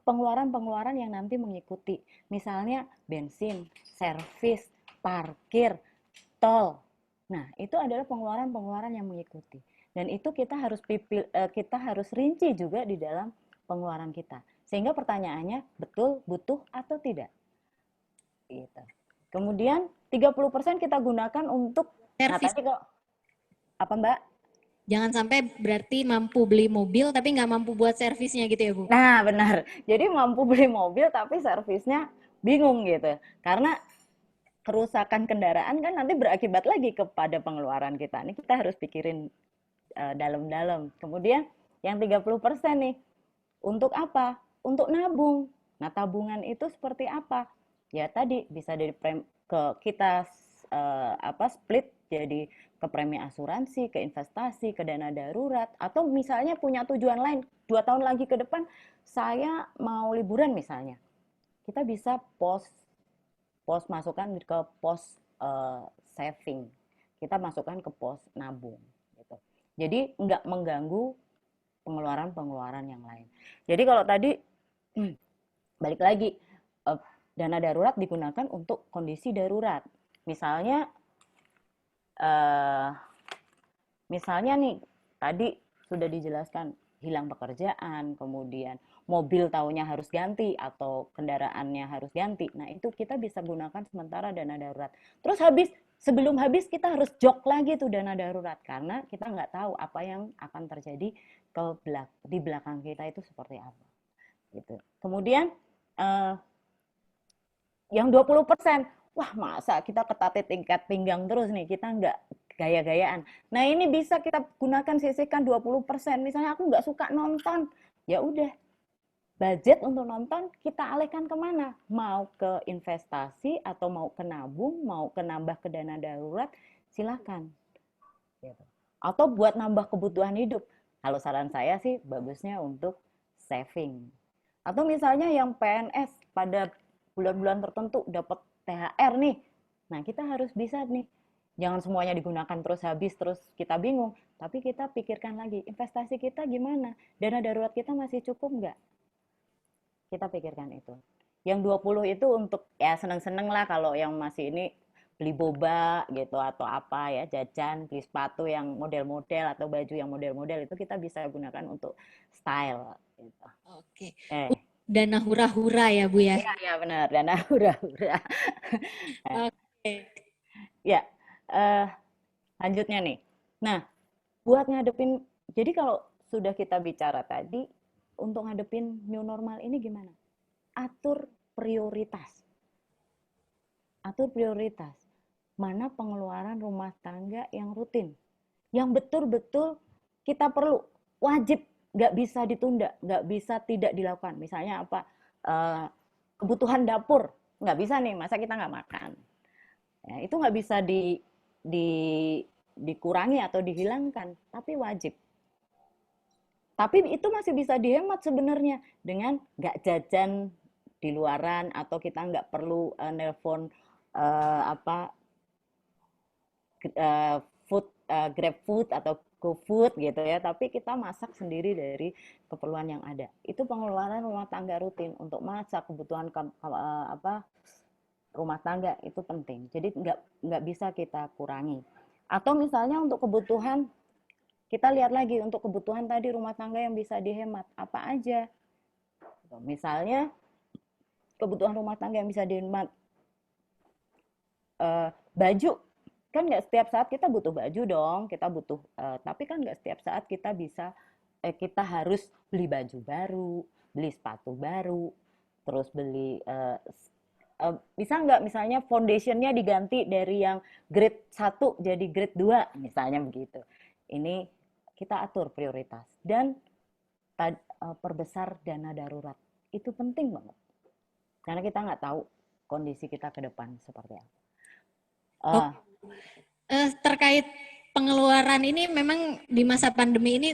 pengeluaran-pengeluaran yang nanti mengikuti. Misalnya bensin, servis, parkir, tol. Nah, itu adalah pengeluaran-pengeluaran yang mengikuti. Dan itu kita harus rinci juga di dalam pengeluaran kita. Sehingga pertanyaannya, betul butuh atau tidak? Gitu. Kemudian 30% kita gunakan untuk Servis. Nah, tadi kok apa Mbak? Jangan sampai berarti mampu beli mobil tapi nggak mampu buat servisnya gitu ya Bu? Nah, benar. Jadi mampu beli mobil tapi servisnya bingung gitu. Karena kerusakan kendaraan kan nanti berakibat lagi kepada pengeluaran kita. Ini kita harus pikirin dalam-dalam. Kemudian yang 30% nih, untuk apa? Untuk nabung. Nah, tabungan itu seperti apa? Ya tadi bisa kita split jadi ke premi asuransi, ke investasi, ke dana darurat, atau misalnya punya tujuan lain, 2 tahun lagi ke depan saya mau liburan misalnya. Kita bisa masukkan ke pos saving. Kita masukkan ke pos nabung gitu. Jadi nggak mengganggu pengeluaran-pengeluaran yang lain. Jadi kalau tadi balik lagi, dana darurat digunakan untuk kondisi darurat. Misalnya nih, tadi sudah dijelaskan hilang pekerjaan, kemudian mobil taunya harus ganti atau kendaraannya harus ganti. Nah, itu kita bisa gunakan sementara dana darurat. Terus sebelum habis kita harus jok lagi tuh dana darurat karena kita nggak tahu apa yang akan terjadi di belakang kita itu seperti apa. Gitu. Kemudian yang 20%, wah masa kita ketatit tingkat pinggang terus nih, kita nggak gaya-gayaan. Nah ini bisa kita gunakan sisihkan 20%. Misalnya aku nggak suka nonton, ya udah budget untuk nonton kita alihkan kemana? Mau ke investasi atau mau ke nabung, mau ke nambah ke dana darurat, silakan. Atau buat nambah kebutuhan hidup. Kalau saran saya sih bagusnya untuk saving. Atau misalnya yang PNS pada bulan-bulan tertentu dapat THR nih. Nah, kita harus bisa nih. Jangan semuanya digunakan terus habis, terus kita bingung. Tapi kita pikirkan lagi, investasi kita gimana? Dana darurat kita masih cukup nggak? Kita pikirkan itu. Yang 20 itu untuk ya seneng-seneng lah kalau yang masih ini beli boba gitu atau apa ya, jajan, beli sepatu yang model-model atau baju yang model-model itu kita bisa gunakan untuk style gitu. Oke. Dana hura-hura ya Bu ya? Iya benar, dana hura-hura. Oke. Ya, lanjutnya nih. Nah, buat ngadepin, jadi kalau sudah kita bicara tadi, untuk ngadepin new normal ini gimana? Atur prioritas. Atur prioritas. Mana pengeluaran rumah tangga yang rutin, yang betul-betul kita perlu, wajib, nggak bisa ditunda, nggak bisa tidak dilakukan. Misalnya apa, kebutuhan dapur, nggak bisa nih, masa kita nggak makan. Ya, itu nggak bisa dikurangi atau dihilangkan, tapi wajib. Tapi itu masih bisa dihemat sebenarnya dengan nggak jajan di luaran atau kita nggak perlu nelpon Grab food atau GoFood gitu ya, tapi kita masak sendiri dari keperluan yang ada. Itu pengeluaran rumah tangga rutin untuk masak, kebutuhan rumah tangga itu penting. Jadi nggak bisa kita kurangi. Atau misalnya untuk kebutuhan, kita lihat lagi untuk kebutuhan tadi rumah tangga yang bisa dihemat apa aja. Misalnya kebutuhan rumah tangga yang bisa dihemat, baju. Kan nggak setiap saat kita butuh baju dong, kita butuh, tapi kan nggak setiap saat kita harus beli baju baru, beli sepatu baru, terus beli, bisa nggak misalnya foundationnya diganti dari yang grade 1 jadi grade 2, misalnya begitu. Ini kita atur prioritas dan perbesar dana darurat. Itu penting banget. Karena kita nggak tahu kondisi kita ke depan seperti apa. Terkait pengeluaran ini memang di masa pandemi ini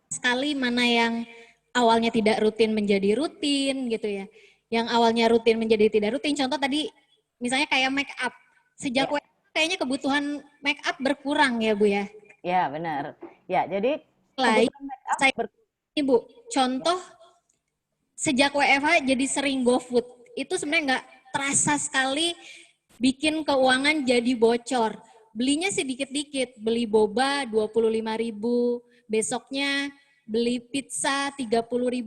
sekali mana yang awalnya tidak rutin menjadi rutin gitu ya. Yang awalnya rutin menjadi tidak rutin. Contoh tadi misalnya kayak make up. Sejak Ya. kayaknya kebutuhan make up berkurang ya Bu ya. Ya, benar. Ya, jadi Lain kebutuhan make up saya Ibu, contoh sejak WFH jadi sering GoFood. Itu sebenarnya nggak terasa sekali bikin keuangan jadi bocor. Belinya sih dikit-dikit, beli boba 25.000, besoknya beli pizza 30.000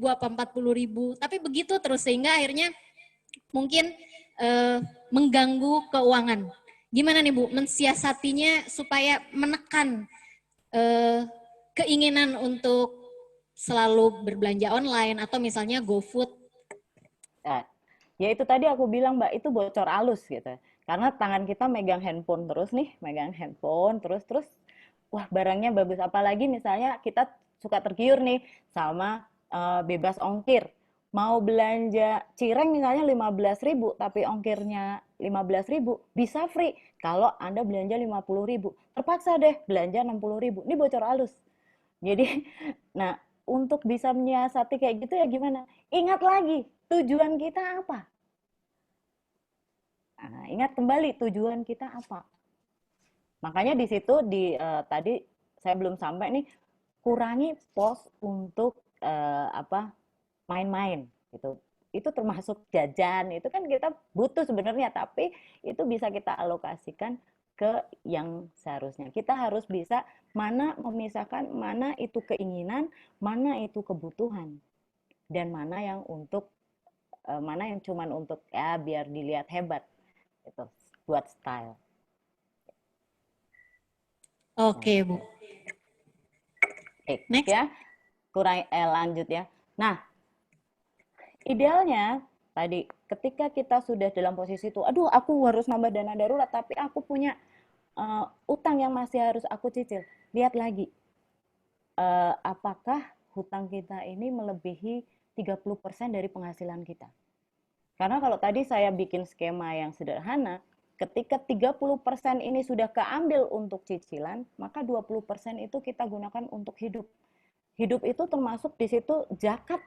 apa 40.000. Tapi begitu terus sehingga akhirnya mungkin mengganggu keuangan. Gimana nih Bu, mensiasatinya supaya menekan keinginan untuk selalu berbelanja online atau misalnya GoFood? Ya itu tadi aku bilang Mbak, itu bocor halus gitu. Karena tangan kita megang handphone terus nih, terus wah barangnya bagus. Apalagi misalnya kita suka tergiur nih sama bebas ongkir. Mau belanja cireng misalnya 15.000 tapi ongkirnya 15.000 bisa free kalau Anda belanja 50.000. Terpaksa deh belanja 60.000. Ini bocor halus. Jadi, nah untuk bisa menyiasati kayak gitu ya gimana? Ingat lagi, tujuan kita apa? Nah, ingat kembali tujuan kita apa? Makanya di situ tadi saya belum sampai nih, kurangi pos untuk main-main gitu. Itu termasuk jajan, itu kan kita butuh sebenarnya, tapi itu bisa kita alokasikan ke yang seharusnya. Kita harus bisa memisahkan mana itu keinginan, mana itu kebutuhan, dan mana yang cuman untuk ya biar dilihat hebat, itu buat style. Oke Bu. Next ya, lanjut ya. Nah, idealnya tadi ketika kita sudah dalam posisi itu, aduh aku harus nambah dana darurat, tapi aku punya utang yang masih harus aku cicil. Lihat lagi, apakah hutang kita ini melebihi 30% dari penghasilan kita. Karena kalau tadi saya bikin skema yang sederhana, ketika 30% ini sudah keambil untuk cicilan, maka 20% itu kita gunakan untuk hidup. Hidup itu termasuk di situ zakat.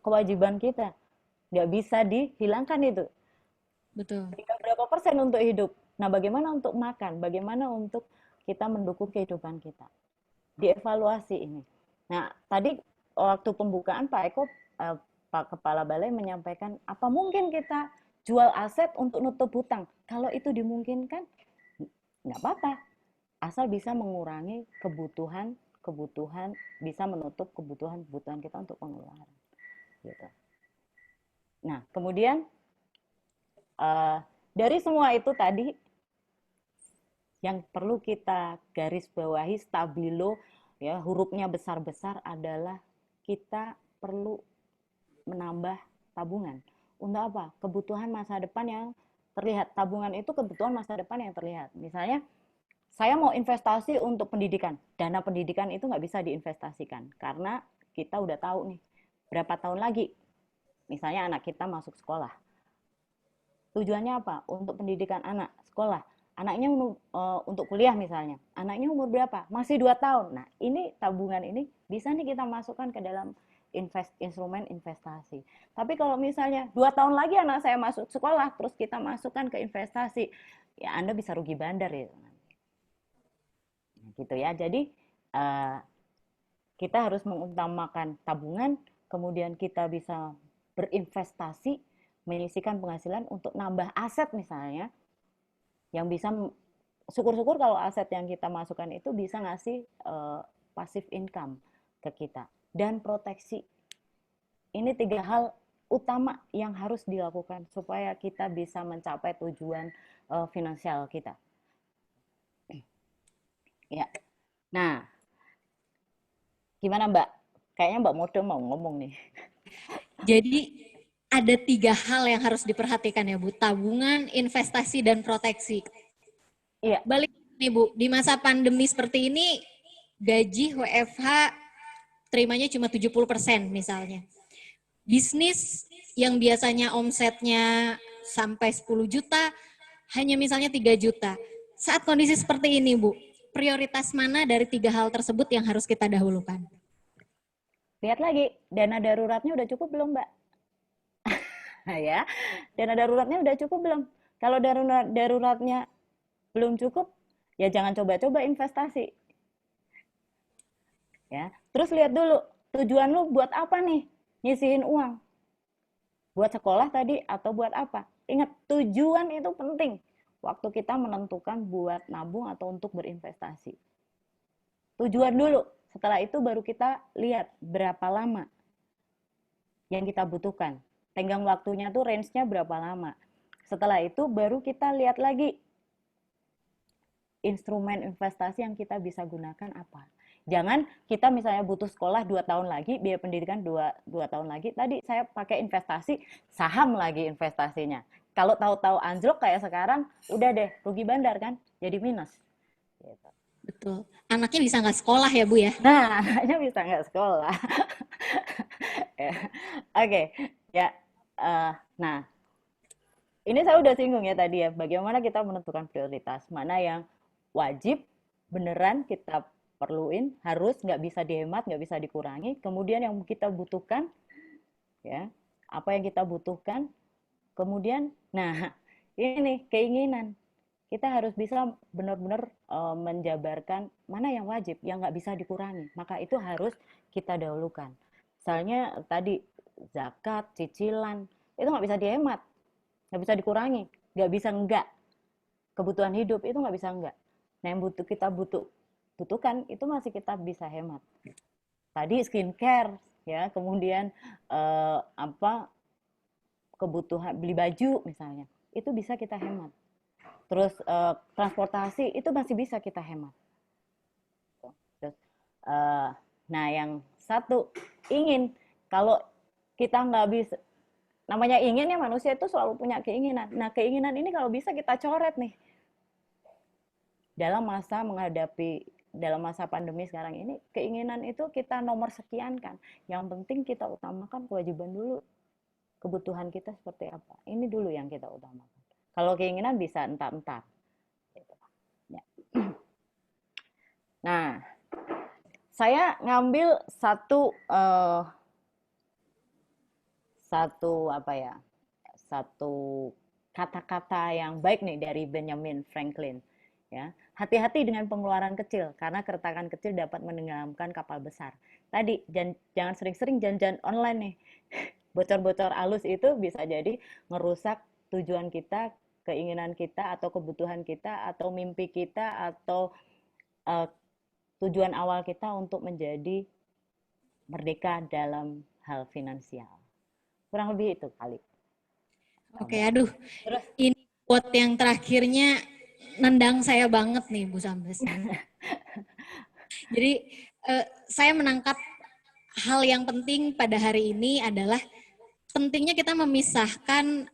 Kewajiban kita. Nggak bisa dihilangkan itu. Betul. Tinggal berapa persen untuk hidup. Nah, bagaimana untuk makan? Bagaimana untuk kita mendukung kehidupan kita? Dievaluasi ini. Nah, tadi waktu pembukaan Pak Eko, Pak Kepala Balai menyampaikan, apa mungkin kita jual aset untuk nutup hutang? Kalau itu dimungkinkan, nggak apa-apa. Asal bisa mengurangi kebutuhan, bisa menutup kebutuhan kita untuk pengeluaran. Gitu. Nah, kemudian dari semua itu tadi, yang perlu kita garis bawahi stabilo, ya hurufnya besar-besar adalah kita perlu menambah tabungan. Untuk apa? Kebutuhan masa depan yang terlihat. Tabungan itu kebutuhan masa depan yang terlihat. Misalnya, saya mau investasi untuk pendidikan. Dana pendidikan itu nggak bisa diinvestasikan. Karena kita udah tahu nih, berapa tahun lagi, misalnya anak kita masuk sekolah. Tujuannya apa? Untuk pendidikan anak, sekolah. Anaknya untuk kuliah misalnya. Anaknya umur berapa? Masih 2 tahun. Nah, ini tabungan ini bisa nih kita masukkan ke dalam instrumen investasi. Tapi kalau misalnya 2 tahun lagi anak saya masuk sekolah, terus kita masukkan ke investasi, ya Anda bisa rugi bandar ya. Gitu ya. Jadi kita harus mengutamakan tabungan, kemudian kita bisa berinvestasi, menyisihkan penghasilan untuk nambah aset misalnya, yang bisa, syukur-syukur kalau aset yang kita masukkan itu bisa ngasih passive income ke kita. Dan proteksi. Ini 3 hal utama yang harus dilakukan supaya kita bisa mencapai tujuan finansial kita. Ya. Nah, gimana Mbak? Kayaknya Mbak Mode mau ngomong nih. Jadi ada 3 hal yang harus diperhatikan ya Bu, tabungan, investasi, dan proteksi. Iya. Balik nih Bu, di masa pandemi seperti ini, gaji WFH terimanya cuma 70% misalnya. Bisnis yang biasanya omsetnya sampai 10 juta, hanya misalnya 3 juta. Saat kondisi seperti ini, Bu, prioritas mana dari 3 hal tersebut yang harus kita dahulukan? Lihat lagi, dana daruratnya udah cukup belum, Mbak? Ya, dana daruratnya udah cukup belum? Kalau daruratnya belum cukup, ya jangan coba-coba investasi. Ya, terus lihat dulu, tujuan lu buat apa nih? Nyisihin uang. Buat sekolah tadi atau buat apa? Ingat, tujuan itu penting. Waktu kita menentukan buat nabung atau untuk berinvestasi. Tujuan dulu. Setelah itu baru kita lihat berapa lama yang kita butuhkan. Tenggang waktunya tuh range-nya berapa lama. Setelah itu baru kita lihat lagi instrumen investasi yang kita bisa gunakan apa. Jangan kita misalnya butuh sekolah 2 tahun lagi, biaya pendidikan 2 tahun lagi, tadi saya pakai investasi, saham lagi investasinya. Kalau tahu-tahu anjlok kayak sekarang, udah deh, rugi bandar kan, jadi minus. Gitu. Betul. Anaknya bisa nggak sekolah ya, Bu ya? Nah, anaknya bisa nggak sekolah. Oke, ya. Nah, ini saya udah singgung ya tadi ya, bagaimana kita menentukan prioritas, mana yang wajib, beneran kita perluin, harus, nggak bisa dihemat, nggak bisa dikurangi. Kemudian yang kita butuhkan, ya, apa yang kita butuhkan. Kemudian, nah, ini keinginan. Kita harus bisa benar-benar menjabarkan mana yang wajib, yang nggak bisa dikurangi. Maka itu harus kita dahulukan. Misalnya tadi zakat, cicilan, itu nggak bisa dihemat, nggak bisa dikurangi, nggak bisa enggak. Kebutuhan hidup itu nggak bisa enggak. Nah, yang kita butuhkan itu masih kita bisa hemat. Tadi skincare, ya, kemudian kebutuhan beli baju misalnya, itu bisa kita hemat. Terus transportasi itu masih bisa kita hemat. Terus, nah yang satu ingin, kalau kita nggak bisa, namanya ingin ya, manusia itu selalu punya keinginan. Nah keinginan ini kalau bisa kita coret nih dalam masa pandemi sekarang ini. Keinginan itu kita nomor sekian kan. Yang penting kita utamakan kewajiban dulu. Kebutuhan kita seperti apa. Ini dulu yang kita utamakan. Kalau keinginan bisa entar-entar. Ya. Nah, saya ngambil satu kata-kata yang baik nih dari Benjamin Franklin. Ya, hati-hati dengan pengeluaran kecil karena keretakan kecil dapat menenggelamkan kapal besar. Tadi jangan sering-sering jajan online nih. Bocor-bocor halus itu bisa jadi merusak tujuan kita, keinginan kita, atau kebutuhan kita, atau mimpi kita, atau tujuan awal kita untuk menjadi merdeka dalam hal finansial. Kurang lebih itu kali. Oke, aduh. Ini quote yang terakhirnya nendang saya banget nih, Bu Sambes. Jadi, saya menangkap hal yang penting pada hari ini adalah pentingnya kita memisahkan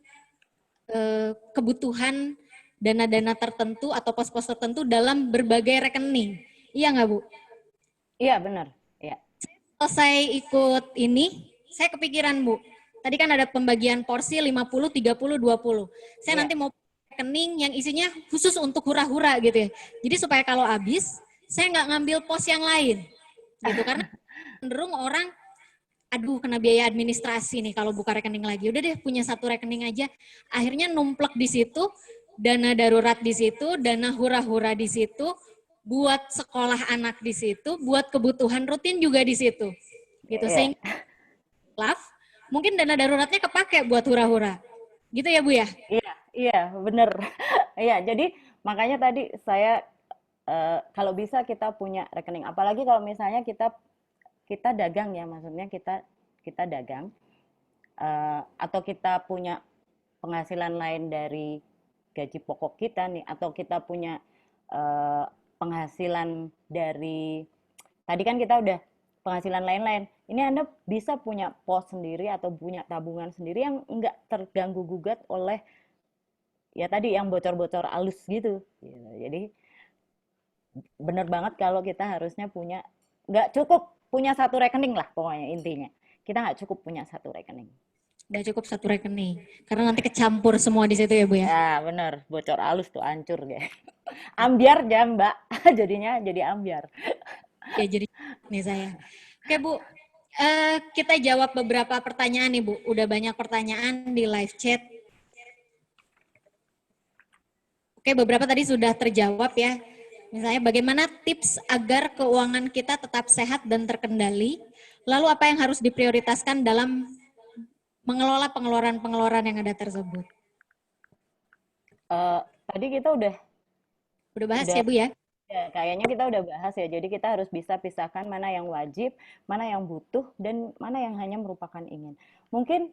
kebutuhan dana-dana tertentu atau pos-pos tertentu dalam berbagai rekening. Iya nggak, Bu? Iya, benar. Iya. Selesai ikut ini, saya kepikiran, Bu. Tadi kan ada pembagian porsi 50, 30, 20. Saya nanti mau rekening yang isinya khusus untuk hura-hura gitu ya. Jadi supaya kalau habis, saya nggak ngambil pos yang lain. Gitu, karena cenderung orang, aduh kena biaya administrasi nih kalau buka rekening lagi. Udah deh punya satu rekening aja. Akhirnya numplek di situ, dana darurat di situ, dana hura-hura di situ, buat sekolah anak di situ, buat kebutuhan rutin juga di situ. Gitu. Sehingga mungkin dana daruratnya kepake buat hura-hura. Gitu ya, Bu ya? Iya, bener. Iya, jadi makanya tadi saya kalau bisa kita punya rekening. Apalagi kalau misalnya kita dagang ya, maksudnya kita dagang atau kita punya penghasilan lain dari gaji pokok kita nih, atau kita punya penghasilan dari, tadi kan kita udah penghasilan lain-lain. Ini Anda bisa punya pos sendiri atau punya tabungan sendiri yang enggak terganggu gugat oleh ya tadi yang bocor-bocor halus gitu. Jadi bener banget kalau kita harusnya punya, nggak cukup punya satu rekening lah pokoknya intinya. Kita nggak cukup punya satu rekening. Udah cukup satu rekening. Karena nanti kecampur semua di situ ya Bu ya. Ya bener, bocor halus tuh hancur deh. Ambiar ya Mbak, jadinya jadi ambiar. Ya jadi nih saya. Oke Bu, kita jawab beberapa pertanyaan nih Bu. Udah banyak pertanyaan di live chat. Oke, beberapa tadi sudah terjawab ya. Misalnya bagaimana tips agar keuangan kita tetap sehat dan terkendali? Lalu apa yang harus diprioritaskan dalam mengelola pengeluaran-pengeluaran yang ada tersebut? Tadi kita udah bahas ya Bu ya? Ya, kayaknya kita udah bahas ya. Jadi kita harus bisa pisahkan mana yang wajib, mana yang butuh, dan mana yang hanya merupakan ingin. Mungkin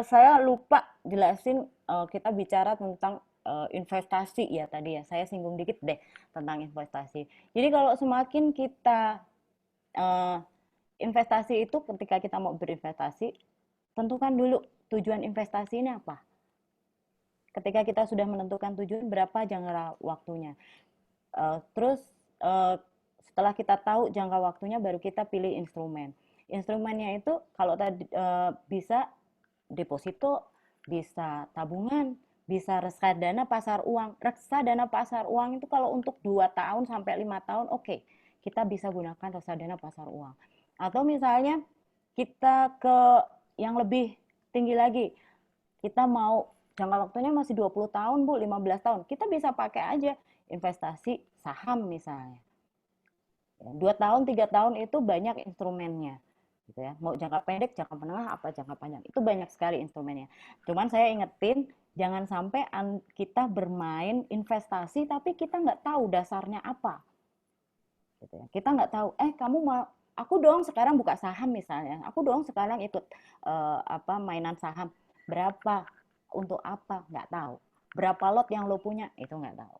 saya lupa jelasin, kita bicara tentang investasi ya tadi ya. Saya singgung dikit deh tentang investasi. Jadi kalau semakin kita investasi itu, ketika kita mau berinvestasi, tentukan dulu tujuan investasi ini apa. Ketika kita sudah menentukan tujuan, berapa jangka waktunya. Terus setelah kita tahu jangka waktunya, baru kita pilih instrumen. Instrumennya itu kalau tadi bisa deposito, bisa tabungan, bisa reksadana pasar uang. Reksadana pasar uang itu kalau untuk 2 tahun sampai 5 tahun, oke, kita bisa gunakan reksadana pasar uang. Atau misalnya kita ke yang lebih tinggi lagi, kita mau jangka waktunya masih 20 tahun Bu, 15 tahun, kita bisa pakai aja investasi saham misalnya. 2 tahun, 3 tahun itu banyak instrumennya. Gitu ya. Mau jangka pendek, jangka menengah, apa jangka panjang. Itu banyak sekali instrumennya. Cuman saya ingetin, jangan sampai kita bermain investasi tapi kita nggak tahu dasarnya apa. Gitu ya. Kita nggak tahu, kamu mau, aku dong sekarang buka saham misalnya. Aku dong sekarang ikut mainan saham. Berapa? Untuk apa? Nggak tahu. Berapa lot yang lo punya? Itu nggak tahu.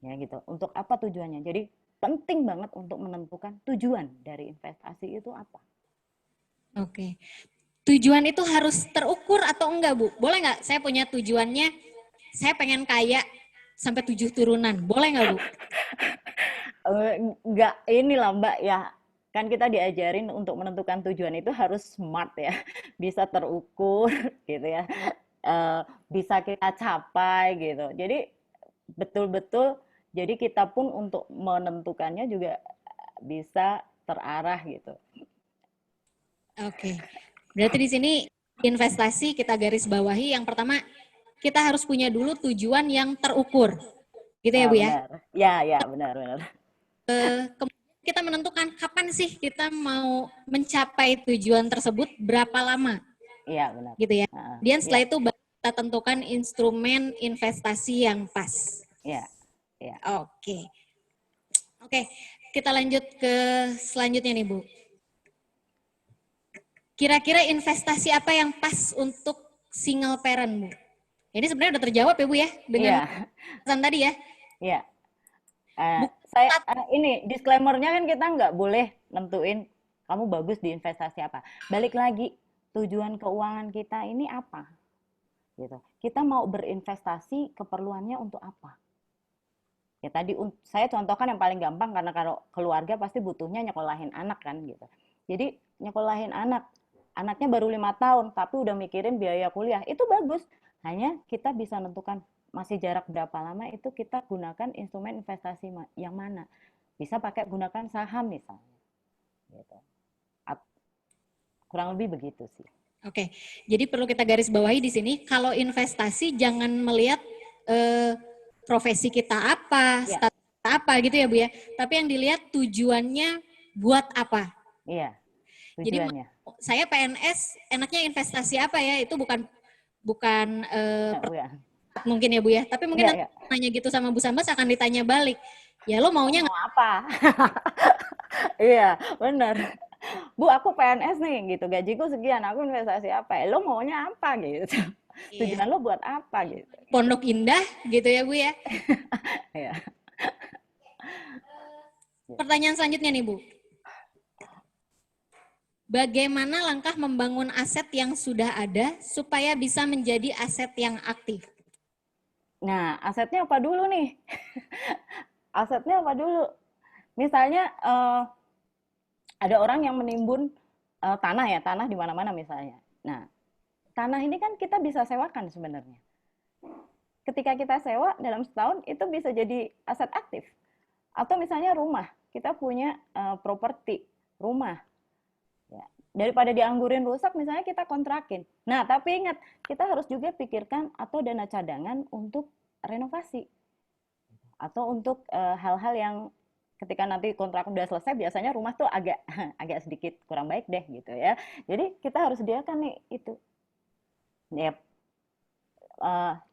Ya gitu. Untuk apa tujuannya? Jadi penting banget untuk menentukan tujuan dari investasi itu apa. Oke. Tujuan itu harus terukur atau enggak Bu? Boleh nggak saya punya tujuannya, saya pengen kaya sampai 7 turunan. Boleh nggak Bu? Nggak, inilah Mbak ya. Kan kita diajarin untuk menentukan tujuan itu harus smart ya. Bisa terukur gitu ya. Bisa kita capai gitu. Jadi betul-betul, jadi kita pun untuk menentukannya juga bisa terarah gitu. Oke. Berarti di sini investasi kita garis bawahi, yang pertama kita harus punya dulu tujuan yang terukur. Gitu ya Bu ya? Benar. Ya, benar. Kemudian kita menentukan kapan sih kita mau mencapai tujuan tersebut, berapa lama. Iya, benar. Gitu ya. Kemudian setelah itu kita tentukan instrumen investasi yang pas. Iya. Oke, kita lanjut ke selanjutnya nih Bu. Kira-kira investasi apa yang pas untuk single parent Bu? Ini sebenarnya udah terjawab ya Bu ya dengan pesan tadi ya. Iya. Ini disclaimer-nya kan kita nggak boleh nentuin kamu bagus di investasi apa. Balik lagi, tujuan keuangan kita ini apa? Gitu. Kita mau berinvestasi, keperluannya untuk apa? Ya tadi saya contohkan yang paling gampang, karena kalau keluarga pasti butuhnya nyekolahin anak kan gitu. Jadi nyekolahin anaknya baru 5 tahun tapi udah mikirin biaya kuliah, itu bagus. Hanya kita bisa menentukan masih jarak berapa lama, itu kita gunakan instrumen investasi yang mana. Bisa pakai gunakan saham misalnya. Gitu. Kurang lebih begitu sih. Oke, jadi perlu kita garis bawahi di sini, kalau investasi jangan melihat profesi kita apa, status kita apa gitu ya Bu ya. Tapi yang dilihat tujuannya buat apa. Iya, Jadi tujuannya. saya PNS, enaknya investasi apa ya? Itu bukan mungkin ya Bu ya. Tapi mungkin nanya gitu sama Bu Sambas akan ditanya balik. Ya lo maunya mau apa? Iya, benar. Bu, aku PNS nih gitu, gajiku sekian, aku investasi apa? Lo maunya apa gitu? Tujuan lo buat apa gitu? Pondok Indah gitu ya Bu ya. Iya. Pertanyaan selanjutnya nih Bu. Bagaimana langkah membangun aset yang sudah ada supaya bisa menjadi aset yang aktif? Nah, asetnya apa dulu nih? asetnya apa dulu? Misalnya ada orang yang menimbun tanah ya, tanah di mana-mana misalnya. Nah, tanah ini kan kita bisa sewakan sebenarnya. Ketika kita sewa dalam setahun itu bisa jadi aset aktif. Atau misalnya rumah, kita punya properti rumah. Ya. Daripada dianggurin rusak, misalnya kita kontrakin. Nah, tapi ingat, kita harus juga pikirkan atau dana cadangan untuk renovasi. Atau untuk hal-hal yang ketika nanti kontrak udah selesai, biasanya rumah tuh agak agak sedikit kurang baik deh gitu ya. Jadi kita harus sediakan nih itu. Yep.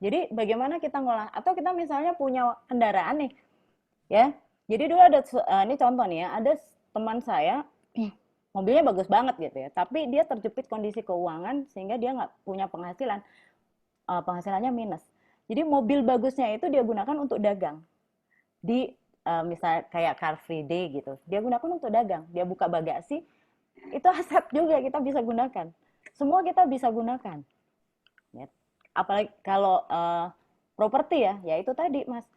Jadi bagaimana kita ngolah? Atau kita misalnya punya kendaraan nih, ya. Jadi dulu ada ini contoh nih ya, ada teman saya mobilnya bagus banget gitu ya, tapi dia terjepit kondisi keuangan sehingga dia nggak punya penghasilan, penghasilannya minus. Jadi mobil bagusnya itu dia gunakan untuk dagang di misal kayak Car Free Day gitu, dia gunakan untuk dagang, dia buka bagasi, itu aset juga kita bisa gunakan, semua kita bisa gunakan. Apalagi kalau properti ya itu tadi Mas,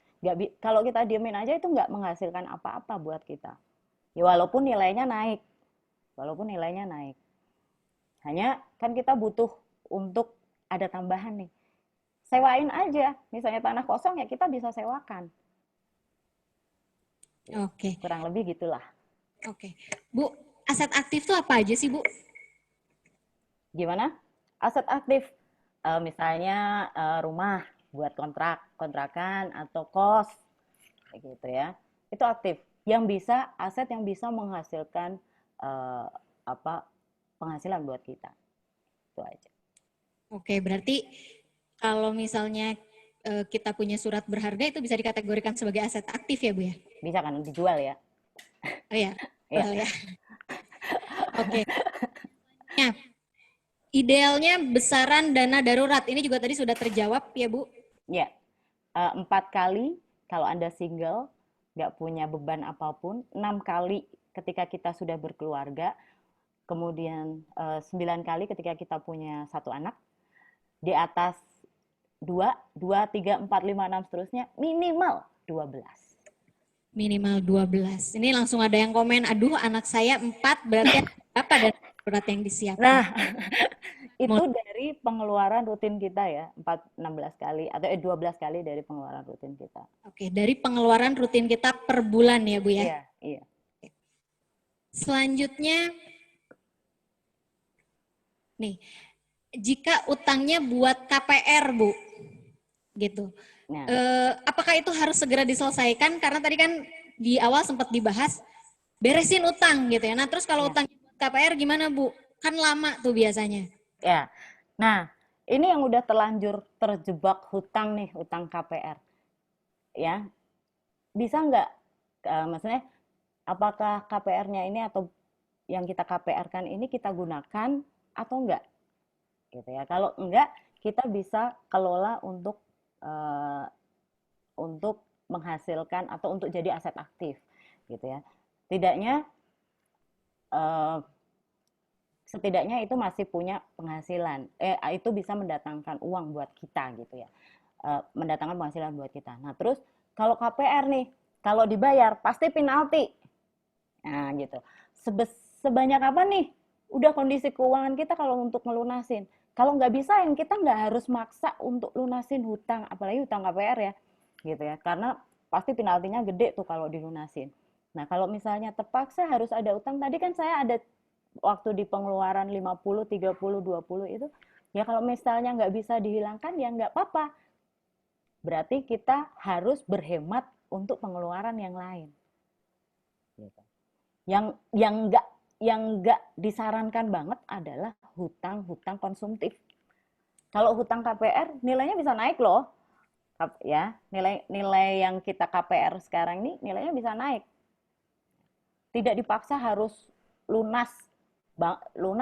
kalau kita diemin aja itu nggak menghasilkan apa-apa buat kita. Ya walaupun nilainya naik, hanya kan kita butuh untuk ada tambahan nih. Sewain aja, misalnya tanah kosong ya kita bisa sewakan. Oke. Kurang lebih gitulah. Oke. Bu, aset aktif itu apa aja sih, Bu? Gimana? Aset aktif, misalnya rumah buat kontrakan atau kos, kayak gitu ya. Itu aktif. Aset yang bisa menghasilkan penghasilan buat kita. Itu aja. Oke, berarti kalau misalnya kita punya surat berharga itu bisa dikategorikan sebagai aset aktif ya, Bu ya? Bisa kan dijual ya? Oh ya, Iya. ya. Oke. Ya. Idealnya besaran dana darurat ini juga tadi sudah terjawab ya, Bu? Ya, 4 kali kalau Anda single, nggak punya beban apapun, 6 kali ketika kita sudah berkeluarga, kemudian 9 kali ketika kita punya 1 anak, di atas 2, 3, 4, 5, 6 seterusnya, minimal 12. Minimal 12. Ini langsung ada yang komen, aduh anak saya 4, berarti apa dana darurat yang disiapkan? Nah, itu dari pengeluaran rutin kita ya, 16 kali atau 12 kali dari pengeluaran rutin kita. Oke, dari pengeluaran rutin kita per bulan ya, Bu ya? Iya, iya. Selanjutnya, nih, jika utangnya buat KPR, Bu, gitu. Nah, Apakah itu harus segera diselesaikan? Karena tadi kan di awal sempat dibahas, beresin utang gitu ya. Nah, terus kalau utangnya buat KPR gimana, Bu? Kan lama tuh biasanya. ya. Nah, ini yang udah terlanjur terjebak hutang nih, hutang KPR. Ya, bisa nggak, maksudnya, apakah KPR-nya ini atau yang kita KPR-kan ini kita gunakan atau enggak? Gitu ya. Kalau enggak, kita bisa kelola untuk menghasilkan atau untuk jadi aset aktif, gitu ya. Setidaknya itu masih punya penghasilan. Itu bisa mendatangkan uang buat kita gitu ya. Mendatangkan penghasilan buat kita. Nah, terus kalau KPR nih, kalau dibayar pasti penalti. Nah, gitu. Sebanyak apa nih? Udah kondisi keuangan kita kalau untuk ngelunasin. Kalau nggak bisa, kita nggak harus maksa untuk lunasin hutang, apalagi hutang KPR ya, gitu ya. Karena pasti penaltinya gede tuh kalau dilunasin. Nah, kalau misalnya terpaksa harus ada utang, tadi kan saya ada waktu di pengeluaran 50, 30, 20 itu, ya kalau misalnya nggak bisa dihilangkan, ya nggak apa-apa. Berarti kita harus berhemat untuk pengeluaran yang lain. Gitu. Yang nggak disarankan banget adalah hutang konsumtif. Kalau hutang KPR nilainya bisa naik loh, ya nilai yang kita KPR sekarang ini nilainya bisa naik. Tidak dipaksa harus lunas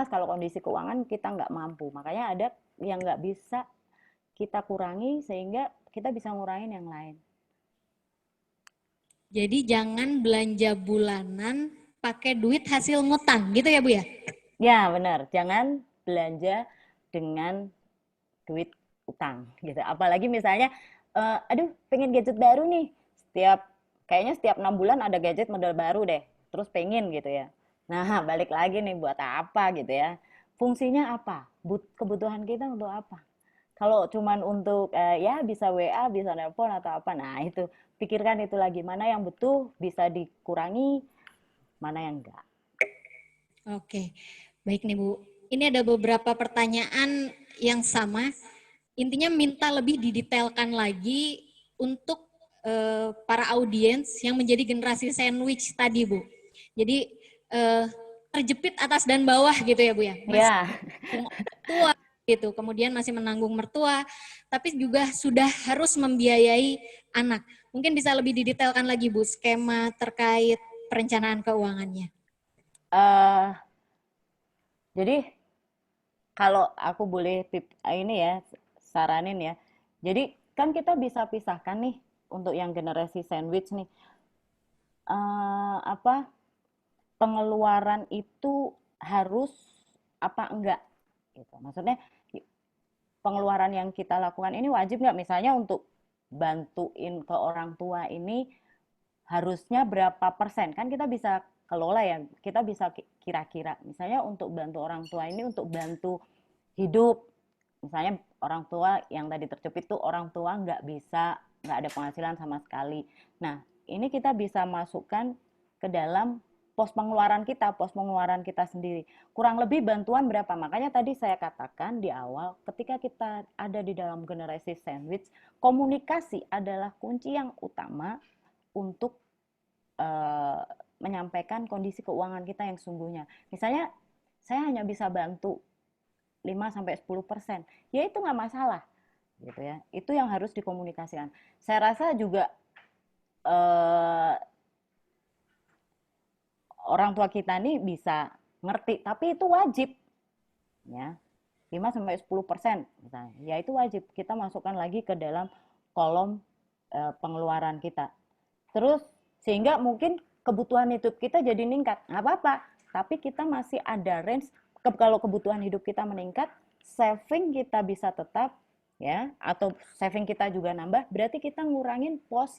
kalau kondisi keuangan kita nggak mampu. Makanya ada yang nggak bisa kita kurangi sehingga kita bisa ngurangin yang lain. Jadi jangan belanja bulanan pakai duit hasil ngutang, gitu ya Bu ya? Ya benar, jangan belanja dengan duit utang gitu. Apalagi misalnya, aduh pengen gadget baru nih, setiap kayaknya setiap 6 bulan ada gadget model baru deh, terus pengen gitu ya. Nah, balik lagi nih buat apa gitu ya. Fungsinya apa? Kebutuhan kita untuk apa? Kalau cuman untuk ya bisa WA, bisa nelpon atau apa. Nah, itu pikirkan itu lagi mana yang butuh bisa dikurangi, mana yang enggak. Oke, baik nih Bu. Ini ada beberapa pertanyaan yang sama. Intinya minta lebih didetailkan lagi untuk para audiens yang menjadi generasi sandwich tadi Bu. Jadi terjepit atas dan bawah gitu ya Bu ya. Masih Ya, menanggung mertua gitu, kemudian masih menanggung mertua, tapi juga sudah harus membiayai anak. Mungkin bisa lebih didetailkan lagi Bu, skema terkait perencanaan keuangannya. eh jadi kalau aku boleh ini ya saranin ya. Jadi kan kita bisa pisahkan nih untuk yang generasi sandwich nih. Apa pengeluaran itu harus apa enggak gitu. Maksudnya pengeluaran yang kita lakukan ini wajib nggak? Misalnya untuk bantuin ke orang tua ini harusnya berapa persen? Kan kita bisa kelola ya, kita bisa kira-kira. Misalnya untuk bantu orang tua ini untuk bantu hidup. Misalnya orang tua yang tadi terjepit tuh orang tua nggak ada penghasilan sama sekali. Nah, ini kita bisa masukkan ke dalam pos pengeluaran kita sendiri. Kurang lebih bantuan berapa? Makanya tadi saya katakan di awal, ketika kita ada di dalam generasi sandwich, komunikasi adalah kunci yang utama untuk menyampaikan kondisi keuangan kita yang sungguhnya. Misalnya, saya hanya bisa bantu 5-10%, ya itu nggak masalah, gitu ya. Itu yang harus dikomunikasikan. Saya rasa juga orang tua kita nih bisa ngerti, tapi itu wajib, ya 5-10% misalnya, ya itu wajib kita masukkan lagi ke dalam kolom pengeluaran kita. Terus sehingga mungkin kebutuhan hidup kita jadi meningkat, nggak apa-apa, tapi kita masih ada range. Kalau kebutuhan hidup kita meningkat, saving kita bisa tetap ya, atau saving kita juga nambah, berarti kita ngurangin pos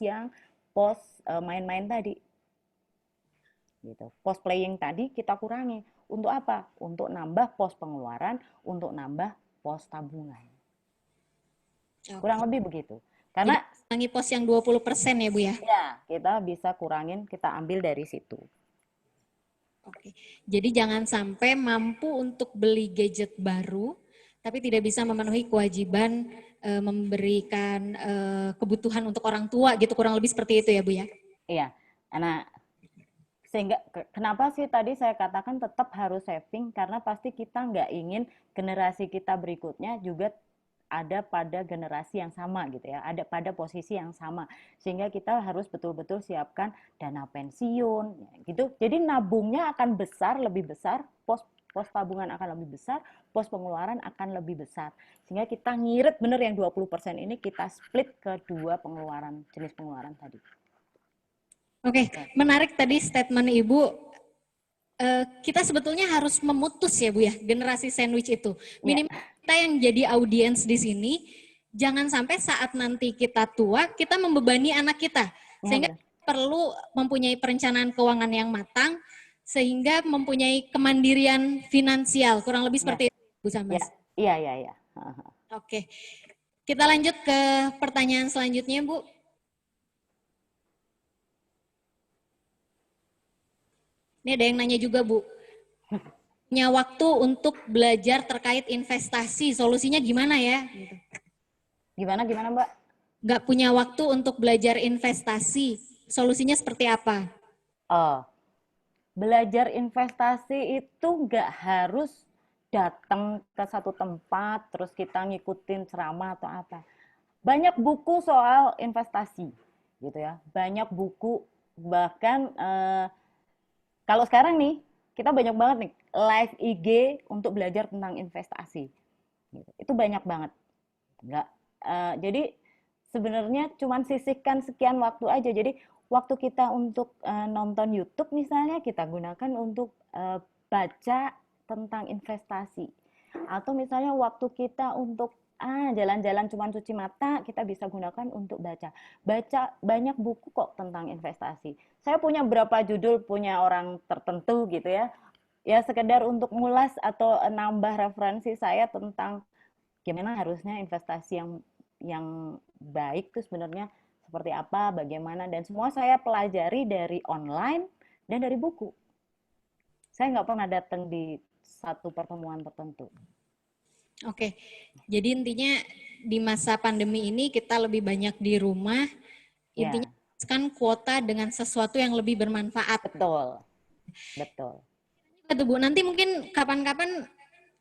main-main tadi gitu. Pos playing tadi kita kurangi. Untuk apa? Untuk nambah pos pengeluaran, untuk nambah pos tabungan. Kurang lebih begitu. Karena kurangi pos yang 20% ya Bu ya? ya, kita bisa kurangin, kita ambil dari situ. Oke. Jadi jangan sampai mampu untuk beli gadget baru, tapi tidak bisa memenuhi kewajiban memberikan kebutuhan untuk orang tua gitu, kurang lebih seperti itu ya Bu ya? Iya. Nah, sehingga kenapa sih tadi saya katakan tetap harus saving, karena pasti kita nggak ingin generasi kita berikutnya juga ada pada generasi yang sama gitu ya, ada pada posisi yang sama, sehingga kita harus betul-betul siapkan dana pensiun gitu. Jadi nabungnya akan besar, lebih besar, pos tabungan akan lebih besar, pos pengeluaran akan lebih besar, sehingga kita ngirit bener yang 20% ini kita split ke dua jenis pengeluaran tadi. Oke, menarik tadi statement Ibu. Kita sebetulnya harus memutus ya Bu ya, generasi sandwich itu. Minimal kita yang jadi audiens di sini, jangan sampai saat nanti kita tua, kita membebani anak kita. Sehingga perlu mempunyai perencanaan keuangan yang matang, sehingga mempunyai kemandirian finansial. Kurang lebih seperti itu Bu Sambas. Iya. Oke, kita lanjut ke pertanyaan selanjutnya Bu. Ini ada yang nanya juga Bu, punya waktu untuk belajar terkait investasi, solusinya gimana ya? Gimana Mbak? Nggak punya waktu untuk belajar investasi, solusinya seperti apa? Oh, belajar investasi itu nggak harus datang ke satu tempat terus kita ngikutin ceramah atau apa. Banyak buku soal investasi, gitu ya. Banyak buku, bahkan kalau sekarang nih kita banyak banget nih live IG untuk belajar tentang investasi. Itu banyak banget. Jadi sebenarnya cuma sisihkan sekian waktu aja. Jadi waktu kita untuk nonton YouTube misalnya kita gunakan untuk baca tentang investasi. Atau misalnya waktu kita untuk jalan-jalan cuma cuci mata, kita bisa gunakan untuk baca. Baca banyak buku kok tentang investasi. Saya punya berapa judul punya orang tertentu gitu ya. Ya sekedar untuk ngulas atau nambah referensi saya tentang gimana harusnya investasi yang baik itu sebenarnya seperti apa, bagaimana, dan semua saya pelajari dari online dan dari buku. Saya nggak pernah datang di satu pertemuan tertentu. Oke, jadi intinya di masa pandemi ini kita lebih banyak di rumah, intinya Ya, kan kuota dengan sesuatu yang lebih bermanfaat. betul, betul. Betul Bu, nanti mungkin kapan-kapan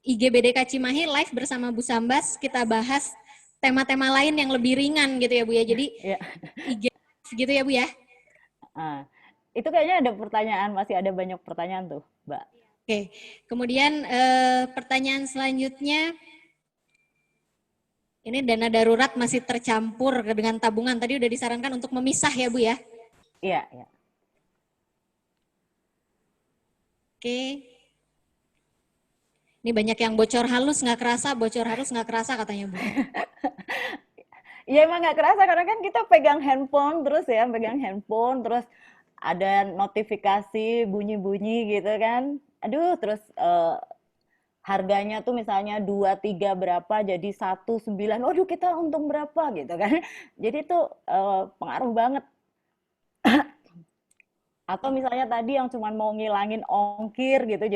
IGBDK Cimahi live bersama Bu Sambas, kita bahas tema-tema lain yang lebih ringan gitu ya Bu ya. Jadi Ya. IG gitu ya Bu ya. Ah, itu kayaknya ada pertanyaan, masih ada banyak pertanyaan tuh, Mbak. Oke, kemudian pertanyaan selanjutnya, ini dana darurat masih tercampur dengan tabungan. Tadi udah disarankan untuk memisah ya Bu ya. Iya, ya. Oke. Ini banyak yang bocor halus nggak kerasa katanya Bu. Ya emang nggak kerasa karena kan kita pegang handphone terus ada notifikasi bunyi-bunyi gitu kan. Aduh, terus harganya tuh misalnya 2, 3 berapa jadi 1, 9. Waduh, kita untung berapa gitu kan. Jadi itu pengaruh banget. Atau misalnya tadi yang cuma mau ngilangin ongkir gitu,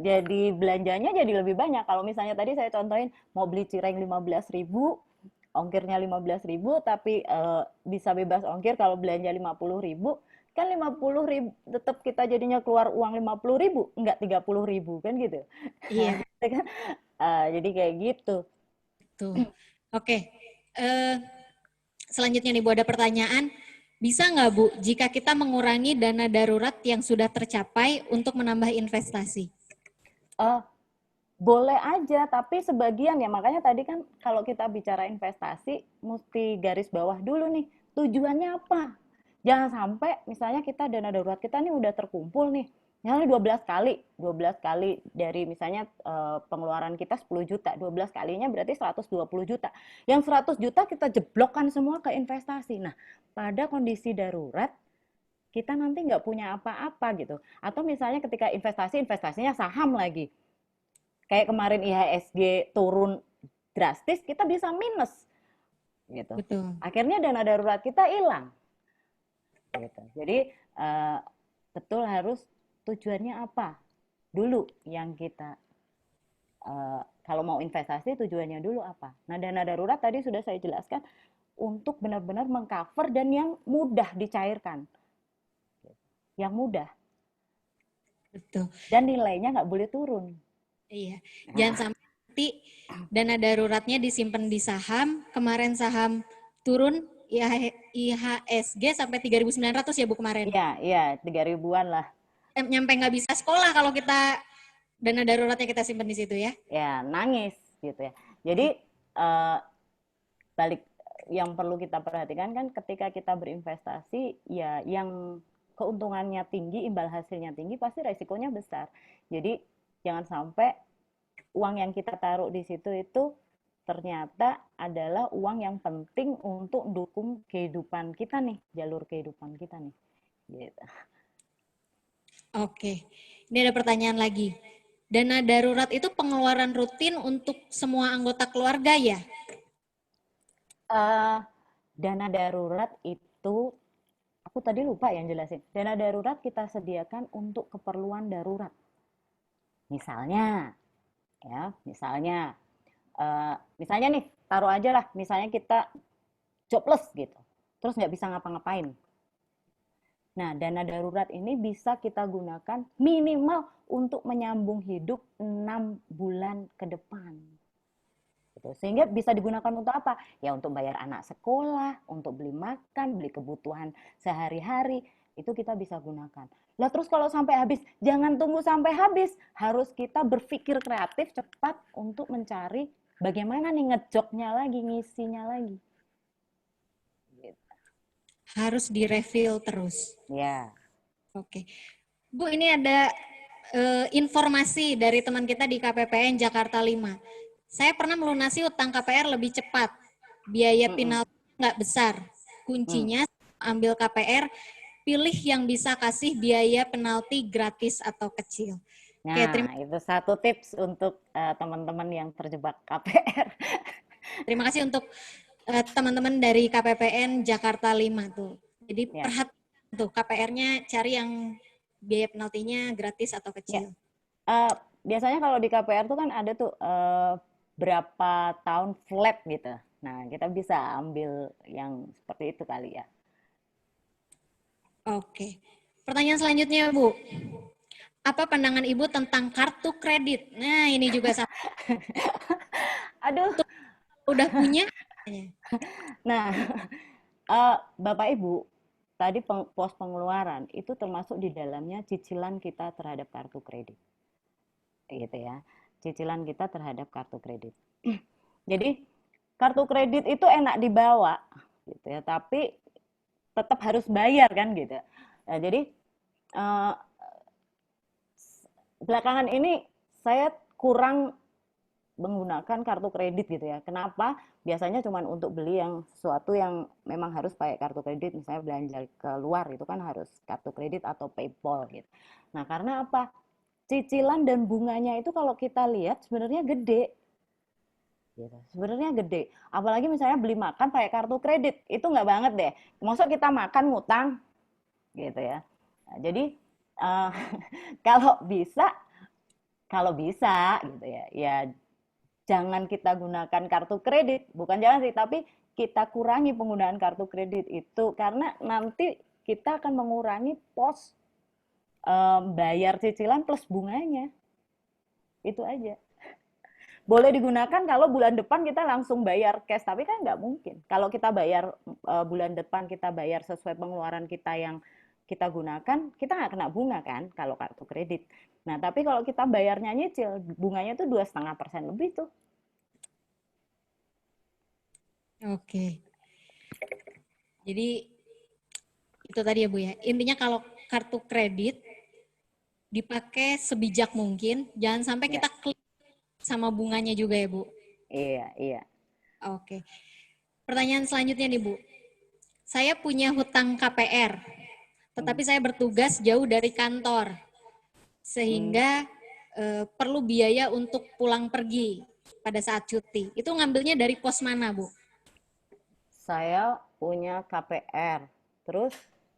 jadi belanjanya jadi lebih banyak. Kalau misalnya tadi saya contohin mau beli cireng 15.000, ongkirnya 15.000, tapi bisa bebas ongkir kalau belanja 50.000, kan 50.000 tetap kita jadinya keluar uang 50.000, enggak 30.000 kan gitu. Iya, Kan? Jadi kayak gitu. betul. Oke. Selanjutnya nih Bu, ada pertanyaan. Bisa nggak Bu, jika kita mengurangi dana darurat yang sudah tercapai untuk menambah investasi? Eh, Boleh aja, tapi sebagian ya. Makanya tadi kan kalau kita bicara investasi, mesti garis bawah dulu nih. Tujuannya apa? Jangan sampai misalnya kita dana darurat kita nih udah terkumpul nih. Misalnya 12 kali dari misalnya pengeluaran kita 10 juta, 12 kalinya berarti 120 juta. Yang 100 juta kita jeblokkan semua ke investasi. Nah, pada kondisi darurat, kita nanti nggak punya apa-apa gitu. Atau misalnya ketika investasinya saham lagi. Kayak kemarin IHSG turun drastis, kita bisa minus gitu. Betul. Akhirnya dana darurat kita hilang. Gitu. Jadi betul harus tujuannya apa dulu yang kita kalau mau investasi tujuannya dulu apa. Nah, dana darurat tadi sudah saya jelaskan untuk benar-benar mengcover dan yang mudah dicairkan. Yang mudah. Betul. Dan nilainya nggak boleh turun. Iya. Jangan sampai nanti dana daruratnya disimpan di saham, kemarin saham turun IHSG sampai 3.900 ya Bu kemarin. Iya, 3.000-an lah. Nyampe nggak bisa sekolah kalau kita dana daruratnya kita simpan di situ ya. Ya, nangis gitu ya. Jadi balik yang perlu kita perhatikan kan ketika kita berinvestasi ya yang keuntungannya tinggi, imbal hasilnya tinggi pasti resikonya besar. Jadi jangan sampai uang yang kita taruh di situ itu ternyata adalah uang yang penting untuk dukung kehidupan kita nih, jalur kehidupan kita nih. Gitu. Oke. Ini ada pertanyaan lagi. Dana darurat itu pengeluaran rutin untuk semua anggota keluarga ya? Dana darurat itu aku tadi lupa yang jelasin. Dana darurat kita sediakan untuk keperluan darurat. Misalnya nih, taruh aja lah, misalnya kita jobless gitu, terus nggak bisa ngapa-ngapain. Nah, dana darurat ini bisa kita gunakan minimal untuk menyambung hidup 6 bulan ke depan. Gitu. Sehingga bisa digunakan untuk apa? Ya untuk bayar anak sekolah, untuk beli makan, beli kebutuhan sehari-hari, itu kita bisa gunakan. Lah terus kalau sampai habis, jangan tunggu sampai habis. Harus kita berpikir kreatif cepat untuk mencari bagaimana nih ngejoknya lagi, ngisinya lagi. Harus direfill terus. Ya. Oke. Bu, ini ada informasi dari teman kita di KPPN Jakarta 5. Saya pernah melunasi utang KPR lebih cepat. Biaya Mm-mm. penalti nggak besar. Mm. Kuncinya ambil KPR, pilih yang bisa kasih biaya penalti gratis atau kecil. Oke, Nah, itu satu tips untuk teman-teman yang terjebak KPR. terima kasih untuk teman-teman dari KPPN Jakarta 5 tuh. Jadi Ya. perhatikan tuh KPR-nya cari yang biaya penaltinya gratis atau kecil. Biasanya kalau di KPR tuh kan ada tuh berapa tahun flat gitu. Nah, kita bisa ambil yang seperti itu kali ya. Oke. Pertanyaan selanjutnya, Bu. Apa pandangan Ibu tentang kartu kredit? Nah, ini juga sama. Aduh. Udah punya? Nah, Bapak Ibu, tadi pos pengeluaran itu termasuk di dalamnya cicilan kita terhadap kartu kredit. Gitu ya. Cicilan kita terhadap kartu kredit. Jadi, kartu kredit itu enak dibawa gitu ya, tapi tetap harus bayar kan gitu. Nah, jadi belakangan ini saya kurang menggunakan kartu kredit gitu ya. Kenapa? Biasanya cuma untuk beli yang sesuatu yang memang harus pakai kartu kredit, misalnya belanja keluar itu kan harus kartu kredit atau PayPal gitu. Nah, karena apa? Cicilan dan bunganya itu kalau kita lihat sebenarnya gede. Gitu. Sebenarnya gede. Apalagi misalnya beli makan pakai kartu kredit, itu nggak banget deh. Maksud kita makan ngutang gitu ya. Nah, jadi kalau bisa gitu ya, ya jangan kita gunakan kartu kredit. Bukan jangan sih, tapi kita kurangi penggunaan kartu kredit itu karena nanti kita akan mengurangi pos bayar cicilan plus bunganya. Itu aja. Boleh digunakan kalau bulan depan kita langsung bayar cash, tapi kan nggak mungkin. Kalau kita bayar bulan depan kita bayar sesuai pengeluaran kita yang kita gunakan, kita nggak kena bunga kan kalau kartu kredit. Nah, tapi kalau kita bayarnya nyicil, bunganya tuh 2,5% lebih tuh. Oke. Jadi itu tadi ya Bu ya. Intinya kalau kartu kredit dipakai sebijak mungkin, jangan sampai Ya. kita klik sama bunganya juga ya Bu. Iya. Oke. Pertanyaan selanjutnya nih Bu. Saya punya hutang KPR, tetapi saya bertugas jauh dari kantor. Sehingga perlu biaya untuk pulang pergi pada saat cuti. Itu ngambilnya dari pos mana, Bu? Saya punya KPR, terus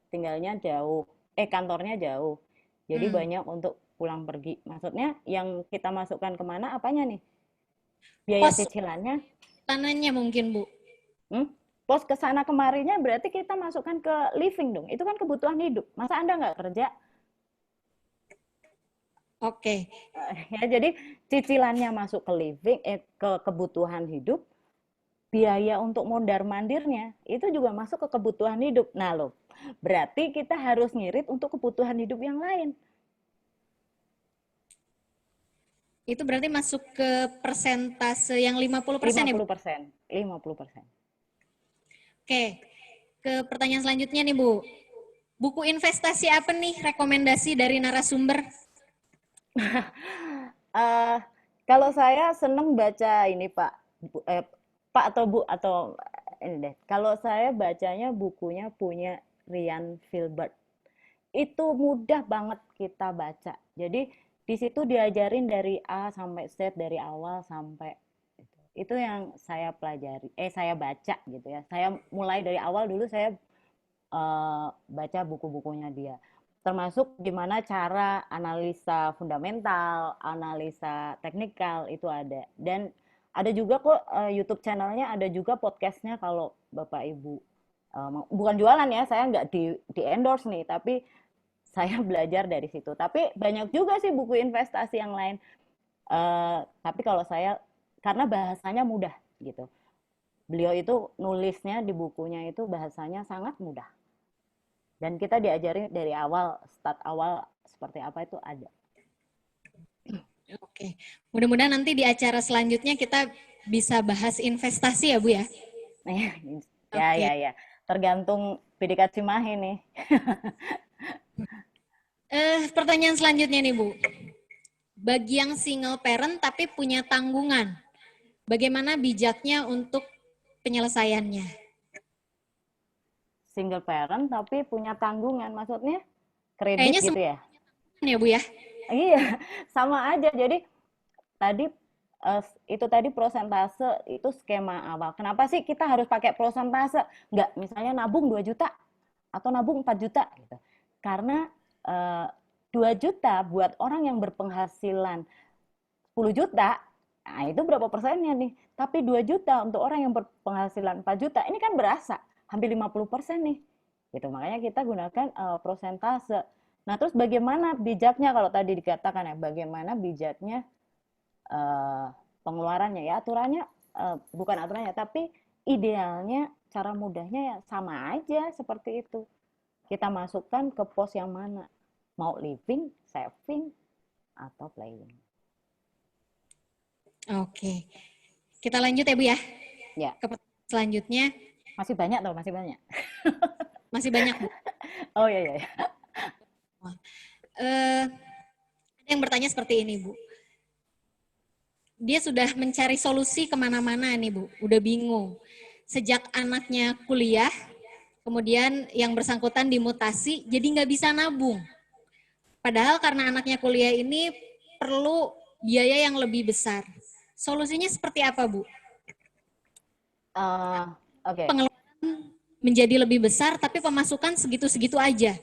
tinggalnya jauh, kantornya jauh. Jadi banyak untuk pulang pergi. Maksudnya yang kita masukkan kemana, apanya nih? Biaya Pos cicilannya? tanahnya mungkin, Bu. Pos kesana kemarinya berarti kita masukkan ke living dong. Itu kan kebutuhan hidup. Masa Anda nggak kerja? Oke. Ya, jadi cicilannya masuk ke living, ke kebutuhan hidup. Biaya untuk mondar-mandirnya itu juga masuk ke kebutuhan hidup. Nah loh, berarti kita harus ngirit untuk kebutuhan hidup yang lain. Itu berarti masuk ke persentase yang 50% ya, Bu? 50%. 50%. Oke. Ke pertanyaan selanjutnya nih, Bu. Buku investasi apa nih rekomendasi dari narasumber? Kalau saya seneng baca ini Pak, Pak atau Bu atau ini deh. Kalau saya bacanya bukunya punya Ryan Filbert. Itu mudah banget kita baca. Jadi di situ diajarin dari A sampai Z, dari awal sampai itu yang saya pelajari, saya baca gitu ya. Saya mulai dari awal dulu saya baca buku-bukunya dia. Termasuk gimana cara analisa fundamental, analisa teknikal itu ada. Dan ada juga kok YouTube channelnya, ada juga podcastnya kalau Bapak Ibu. Bukan jualan ya, saya nggak di endorse nih, tapi saya belajar dari situ. Tapi banyak juga sih buku investasi yang lain. Tapi kalau saya, karena bahasanya mudah gitu. Beliau itu nulisnya di bukunya itu bahasanya sangat mudah. Dan kita diajari dari awal, start awal seperti apa itu ada. Oke. Mudah-mudahan nanti di acara selanjutnya kita bisa bahas investasi ya, Bu ya? Ya. Tergantung PDK Cimahi nih. Pertanyaan selanjutnya nih, Bu. Bagi yang single parent tapi punya tanggungan, bagaimana bijaknya untuk penyelesaiannya? Single parent tapi punya tanggungan, maksudnya kredit Kayaknya gitu semua ya? ya Bu ya? Iya, sama aja. Jadi tadi itu tadi prosentase itu skema awal. Kenapa sih kita harus pakai prosentase? Nggak, misalnya nabung 2 juta atau nabung 4 juta gitu. Karena 2 juta buat orang yang berpenghasilan 10 juta, nah itu berapa persennya nih? Tapi 2 juta untuk orang yang berpenghasilan 4 juta, ini kan berasa hampir 50% nih. Gitu. Makanya kita gunakan prosentase. Nah, terus bagaimana bijaknya kalau tadi dikatakan ya, bagaimana bijaknya pengeluarannya ya, aturannya bukan aturannya, tapi idealnya cara mudahnya ya sama aja seperti itu. Kita masukkan ke pos yang mana? Mau living, saving, atau playing. Oke. Kita lanjut ya Bu ya. Ya. Ke pertanyaan selanjutnya. Masih banyak tuh, masih banyak. Masih banyak Bu. Oh iya. Ada yang bertanya seperti ini Bu. Dia sudah mencari solusi kemana-mana nih Bu. Udah bingung. Sejak anaknya kuliah, kemudian yang bersangkutan dimutasi, jadi nggak bisa nabung. Padahal karena anaknya kuliah ini perlu biaya yang lebih besar. Solusinya seperti apa Bu? Oke. Pengeluaran menjadi lebih besar, tapi pemasukan segitu-segitu aja.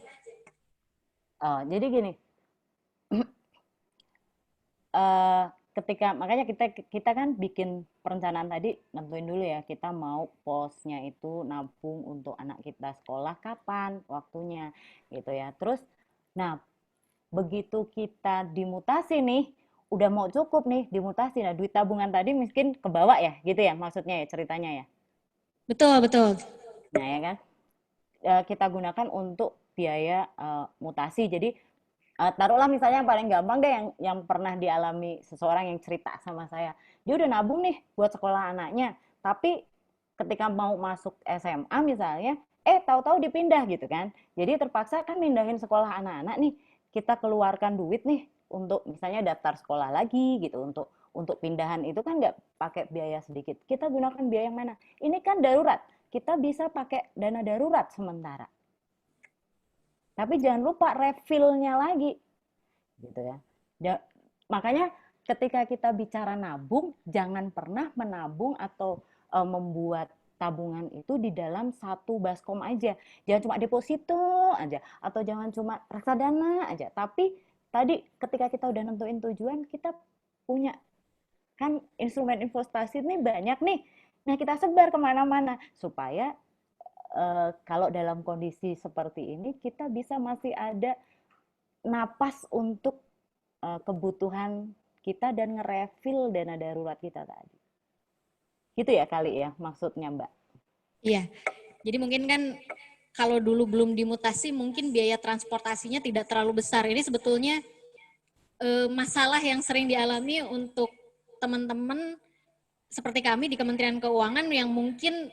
Jadi gini, makanya kita kan bikin perencanaan tadi, nentuin dulu ya, kita mau posnya itu nabung untuk anak kita sekolah kapan waktunya gitu ya. Terus, nah begitu kita dimutasi nih, udah mau cukup nih dimutasi, nah duit tabungan tadi mungkin kebawa ya, gitu ya maksudnya ya ceritanya ya. Betul, betul. Nah ya kan, kita gunakan untuk biaya mutasi. Jadi taruhlah misalnya yang paling gampang deh yang pernah dialami seseorang yang cerita sama saya. Dia udah nabung nih buat sekolah anaknya, tapi ketika mau masuk SMA misalnya, tahu-tahu dipindah gitu kan. Jadi terpaksa kan mindahin sekolah anak-anak nih, kita keluarkan duit nih untuk misalnya daftar sekolah lagi gitu, untuk pindahan itu kan nggak pakai biaya sedikit. Kita gunakan biaya yang mana? Ini kan darurat. Kita bisa pakai dana darurat sementara. Tapi jangan lupa refill-nya lagi. Gitu ya. Makanya ketika kita bicara nabung, jangan pernah menabung atau membuat tabungan itu di dalam satu baskom aja. Jangan cuma deposito aja atau jangan cuma reksadana aja. Tapi tadi ketika kita udah nentuin tujuan, kita punya kan instrumen investasi ini banyak nih. Nah, kita sebar kemana-mana supaya kalau dalam kondisi seperti ini kita bisa masih ada napas untuk kebutuhan kita dan nge-refill dana darurat kita tadi. Gitu ya kali ya maksudnya Mbak? Iya, jadi mungkin kan kalau dulu belum dimutasi mungkin biaya transportasinya tidak terlalu besar. Ini sebetulnya masalah yang sering dialami untuk teman-teman seperti kami di Kementerian Keuangan yang mungkin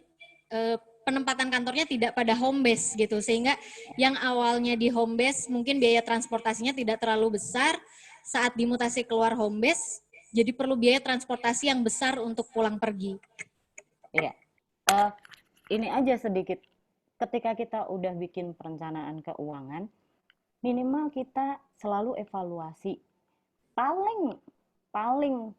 penempatan kantornya tidak pada home base gitu, sehingga yang awalnya di home base mungkin biaya transportasinya tidak terlalu besar, saat dimutasi keluar home base jadi perlu biaya transportasi yang besar untuk pulang pergi. Iya, ini aja sedikit, ketika kita udah bikin perencanaan keuangan, minimal kita selalu evaluasi, paling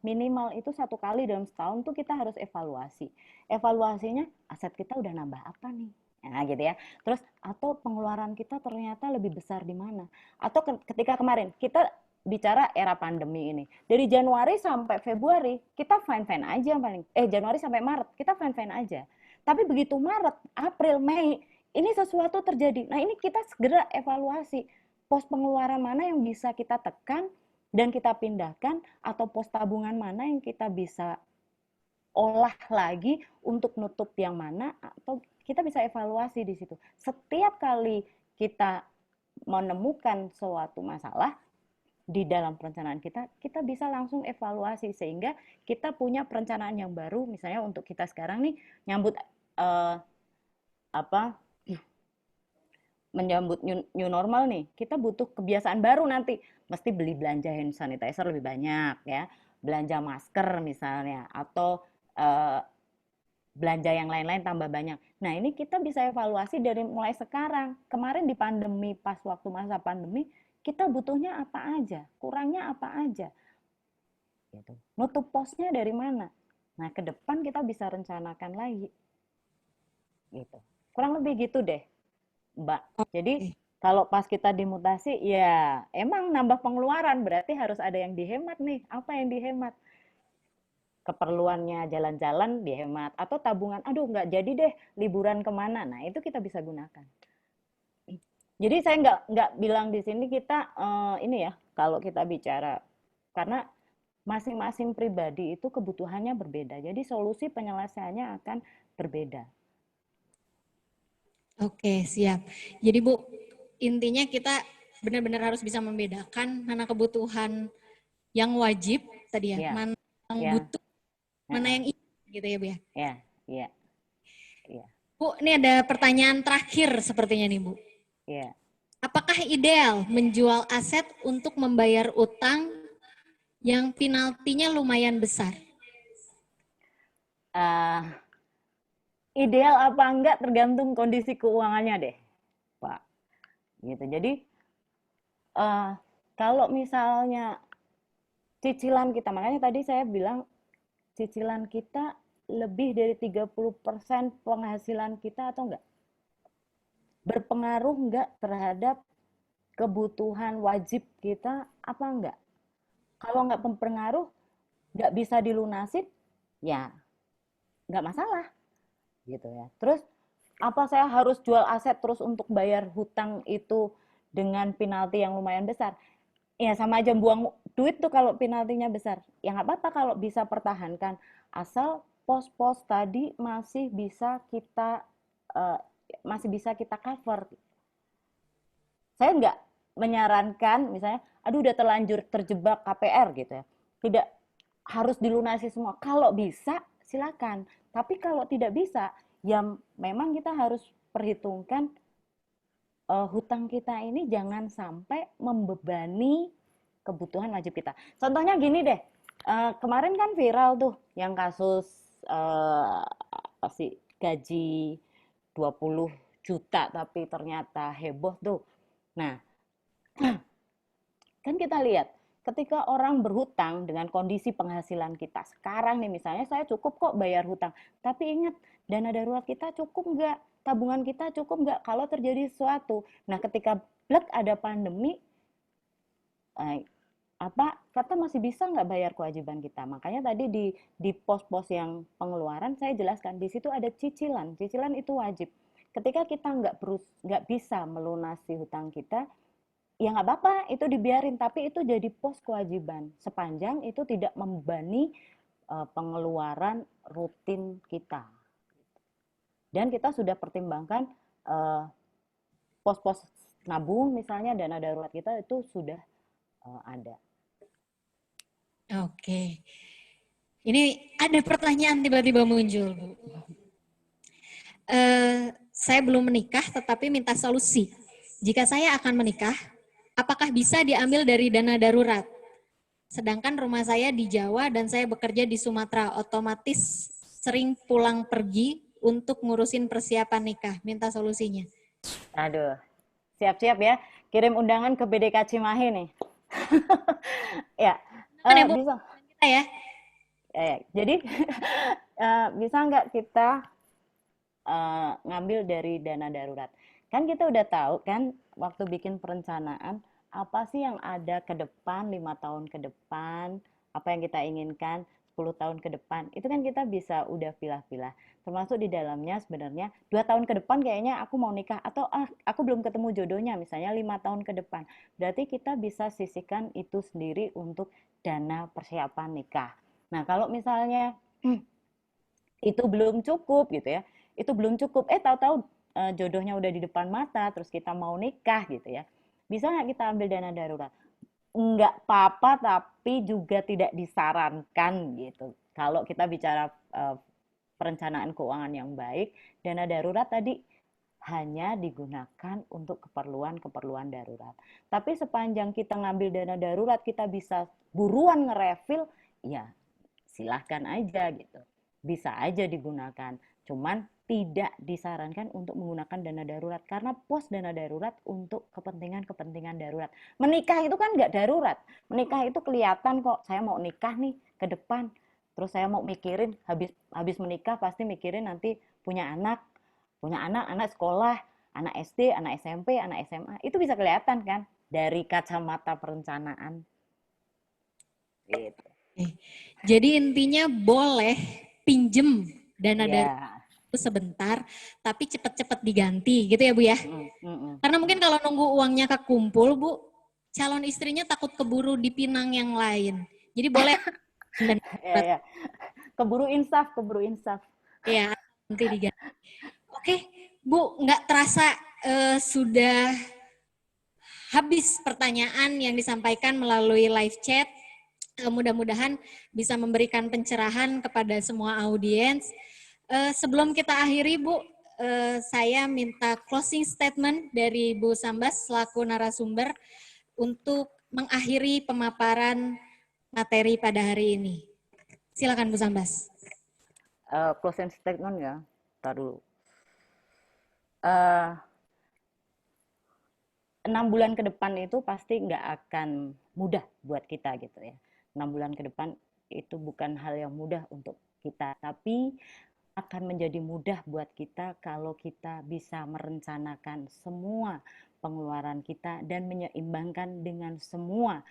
minimal itu 1 kali dalam setahun tuh kita harus evaluasi. Evaluasinya aset kita udah nambah apa nih? Nah gitu ya. Terus atau pengeluaran kita ternyata lebih besar di mana? Atau ketika kemarin kita bicara era pandemi ini. Dari Januari sampai Februari kita fine-fine aja paling. Januari sampai Maret kita fine-fine aja. Tapi begitu Maret, April, Mei ini sesuatu terjadi. Nah, ini kita segera evaluasi pos pengeluaran mana yang bisa kita tekan dan kita pindahkan, atau pos tabungan mana yang kita bisa olah lagi untuk nutup yang mana, atau kita bisa evaluasi di situ. Setiap kali kita menemukan suatu masalah di dalam perencanaan kita, kita bisa langsung evaluasi sehingga kita punya perencanaan yang baru. Misalnya untuk kita sekarang nih nyambut menyambut new normal nih, kita butuh kebiasaan baru nanti. Mesti beli belanja hand sanitizer lebih banyak ya, belanja masker misalnya, atau eh, belanja yang lain-lain tambah banyak. Nah, ini kita bisa evaluasi dari mulai sekarang. Kemarin di pandemi, pas waktu masa pandemi, kita butuhnya apa aja, kurangnya apa aja. Gitu. Nutup posnya dari mana? Nah, ke depan kita bisa rencanakan lagi. Gitu. Kurang lebih gitu deh, Mbak. Jadi, Oke. kalau pas kita dimutasi, ya emang nambah pengeluaran, berarti harus ada yang dihemat nih. Apa yang dihemat? Keperluannya jalan-jalan dihemat, atau tabungan, aduh nggak jadi deh liburan kemana, nah itu kita bisa gunakan. Jadi saya nggak bilang di sini kita ini ya, kalau kita bicara, karena masing-masing pribadi itu kebutuhannya berbeda, jadi solusi penyelesaiannya akan berbeda. Oke, siap. Jadi Bu, intinya kita benar-benar harus bisa membedakan mana kebutuhan yang wajib tadi ya, Ya, mana yang ya, butuh, mana yang ingin gitu ya Bu ya. ya, ya, ya, Bu, ini ada pertanyaan terakhir sepertinya nih Bu. ya. Apakah ideal menjual aset untuk membayar utang yang penaltinya lumayan besar? Uh, Ideal apa enggak tergantung kondisi keuangannya deh, Pak. Gitu. Jadi kalau misalnya cicilan kita, makanya tadi saya bilang cicilan kita lebih dari 30% penghasilan kita atau enggak? Berpengaruh enggak terhadap kebutuhan wajib kita apa enggak? Kalau enggak berpengaruh, enggak bisa dilunasin, ya enggak masalah gitu ya. Terus apa saya harus jual aset terus untuk bayar hutang itu dengan penalti yang lumayan besar? Ya sama aja buang duit tuh kalau penaltinya besar. Ya nggak apa-apa kalau bisa pertahankan, asal pos-pos tadi uh, masih bisa kita cover. Saya nggak menyarankan misalnya, aduh udah terlanjur terjebak KPR gitu ya. Tidak harus dilunasi semua. Kalau bisa silakan. Tapi kalau tidak bisa, ya memang kita harus perhitungkan hutang kita ini jangan sampai membebani kebutuhan wajib kita. Contohnya gini deh, kemarin kan viral tuh yang kasus apa sih, gaji 20 juta tapi ternyata heboh tuh. Nah, kan kita lihat ketika orang berhutang dengan kondisi penghasilan kita sekarang nih, misalnya saya cukup kok bayar hutang, tapi ingat dana darurat kita cukup nggak, tabungan kita cukup nggak kalau terjadi sesuatu. Nah ketika blek ada pandemi, kita masih bisa nggak bayar kewajiban kita. Makanya tadi di pos-pos yang pengeluaran saya jelaskan di situ ada cicilan, cicilan itu wajib. Ketika kita nggak bisa melunasi hutang kita, ya nggak apa-apa, itu dibiarin, tapi itu jadi pos kewajiban sepanjang itu tidak membebani pengeluaran rutin kita. Dan kita sudah pertimbangkan pos-pos nabung, misalnya dana darurat kita itu sudah ada. Oke. Ini ada pertanyaan tiba-tiba muncul, Bu. Saya belum menikah tetapi minta solusi. Jika saya akan menikah, apakah bisa diambil dari dana darurat? Sedangkan rumah saya di Jawa dan saya bekerja di Sumatera, otomatis sering pulang pergi untuk ngurusin persiapan nikah. Minta solusinya. Aduh, siap-siap ya. Kirim undangan ke BDK Cimahi nih. Ya, bisa. Kita ya. Jadi bisa nggak kita ngambil dari dana darurat? Kan kita udah tahu kan waktu bikin perencanaan apa sih yang ada ke depan, 5 tahun ke depan, apa yang kita inginkan 10 tahun ke depan. Itu kan kita bisa udah pilah-pilah. Termasuk di dalamnya sebenarnya 2 tahun ke depan kayaknya aku mau nikah, atau aku belum ketemu jodohnya, misalnya 5 tahun ke depan. Berarti kita bisa sisihkan itu sendiri untuk dana persiapan nikah. Nah, kalau misalnya itu belum cukup gitu ya, itu belum cukup, tahu-tahu jodohnya udah di depan mata, terus kita mau nikah gitu ya, bisa nggak kita ambil dana darurat? Nggak apa-apa, tapi juga tidak disarankan gitu. Kalau kita bicara perencanaan keuangan yang baik, dana darurat tadi hanya digunakan untuk keperluan-keperluan darurat. Tapi sepanjang kita ngambil dana darurat, kita bisa buruan nge-refill, ya silahkan aja gitu. bisa aja digunakan. Cuman tidak disarankan untuk menggunakan dana darurat karena pos dana darurat untuk kepentingan-kepentingan darurat. Menikah itu kan nggak darurat. Menikah itu kelihatan kok, saya mau nikah nih ke depan. Terus saya mau mikirin habis menikah pasti mikirin nanti punya anak sekolah, anak SD, anak SMP, anak SMA. Itu bisa kelihatan kan dari kacamata perencanaan. Gitu. Jadi intinya boleh pinjem dana darurat Ya. itu sebentar, tapi cepet-cepet diganti gitu ya Bu ya. Karena mungkin kalau nunggu uangnya kekumpul Bu, calon istrinya takut keburu dipinang yang lain. Jadi boleh dan Ya. Keburu insaf. ya nanti diganti. Oke, Bu, nggak terasa sudah habis pertanyaan yang disampaikan melalui live chat. Mudah-mudahan bisa memberikan pencerahan kepada semua audiens. Sebelum kita akhiri, Bu, saya minta closing statement dari Bu Sambas selaku narasumber untuk mengakhiri pemaparan materi pada hari ini. Silakan Bu Sambas. Closing statement ya, tar dulu. 6 bulan ke depan itu pasti nggak akan mudah buat kita gitu ya. 6 bulan ke depan itu bukan hal yang mudah untuk kita, tapi akan menjadi mudah buat kita kalau kita bisa merencanakan semua pengeluaran kita dan menyeimbangkan dengan semua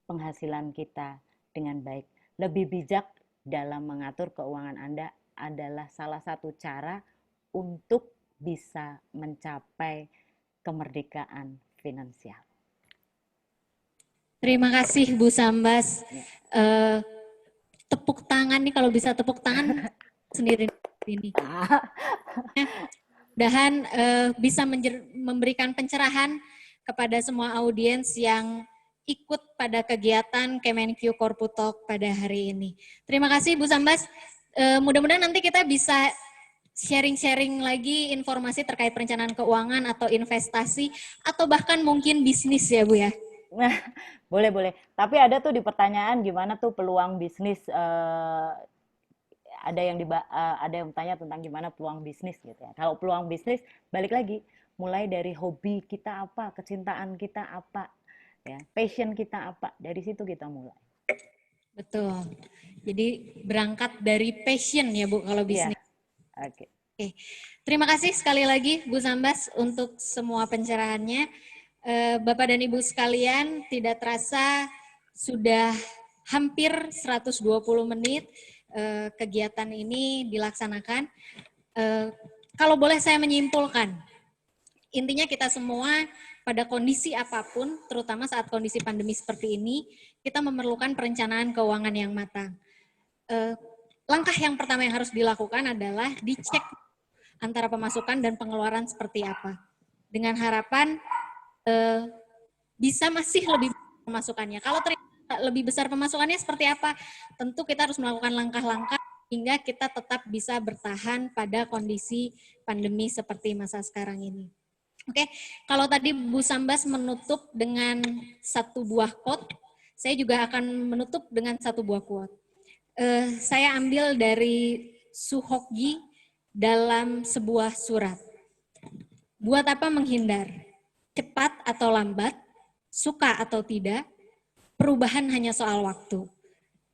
penghasilan kita dengan baik. Lebih bijak dalam mengatur keuangan Anda adalah salah satu cara untuk bisa mencapai kemerdekaan finansial. Terima kasih Bu Sambas. Tepuk tangan nih, kalau bisa tepuk tangan sendiri ini. Mudah-mudahan bisa memberikan pencerahan kepada semua audiens yang ikut pada kegiatan Kemenq Korputalk pada hari ini. Terima kasih Bu Sambas. Mudah-mudahan nanti kita bisa sharing-sharing lagi informasi terkait perencanaan keuangan atau investasi atau bahkan mungkin bisnis ya Bu ya. Nah, boleh. Tapi ada tuh di pertanyaan gimana tuh peluang bisnis, ada yang tanya tentang gimana peluang bisnis gitu ya. Kalau peluang bisnis balik lagi mulai dari hobi kita apa, kecintaan kita apa, ya, passion kita apa, dari situ kita mulai. Betul. Jadi berangkat dari passion ya Bu kalau bisnis. Oke. Terima kasih sekali lagi Bu Sambas untuk semua pencerahannya. Bapak dan Ibu sekalian, tidak terasa sudah hampir 120 menit kegiatan ini dilaksanakan. Kalau boleh saya menyimpulkan, intinya kita semua pada kondisi apapun, terutama saat kondisi pandemi seperti ini, kita memerlukan perencanaan keuangan yang matang. Langkah yang pertama yang harus dilakukan adalah dicek antara pemasukan dan pengeluaran seperti apa. Dengan harapan bisa masih lebih besar pemasukannya. Kalau ternyata lebih besar pemasukannya seperti apa? Tentu kita harus melakukan langkah-langkah hingga kita tetap bisa bertahan pada kondisi pandemi seperti masa sekarang ini. Oke, kalau tadi Bu Sambas menutup dengan satu buah quote, saya juga akan menutup dengan satu buah quote. Saya ambil dari Suhokgi dalam sebuah surat. Buat apa menghindar? Cepat atau lambat, suka atau tidak, perubahan hanya soal waktu.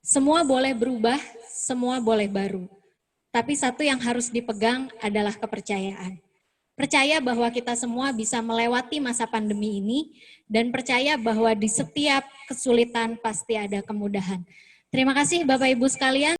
Semua boleh berubah, semua boleh baru. Tapi satu yang harus dipegang adalah kepercayaan. Percaya bahwa kita semua bisa melewati masa pandemi ini dan percaya bahwa di setiap kesulitan pasti ada kemudahan. Terima kasih Bapak Ibu sekalian.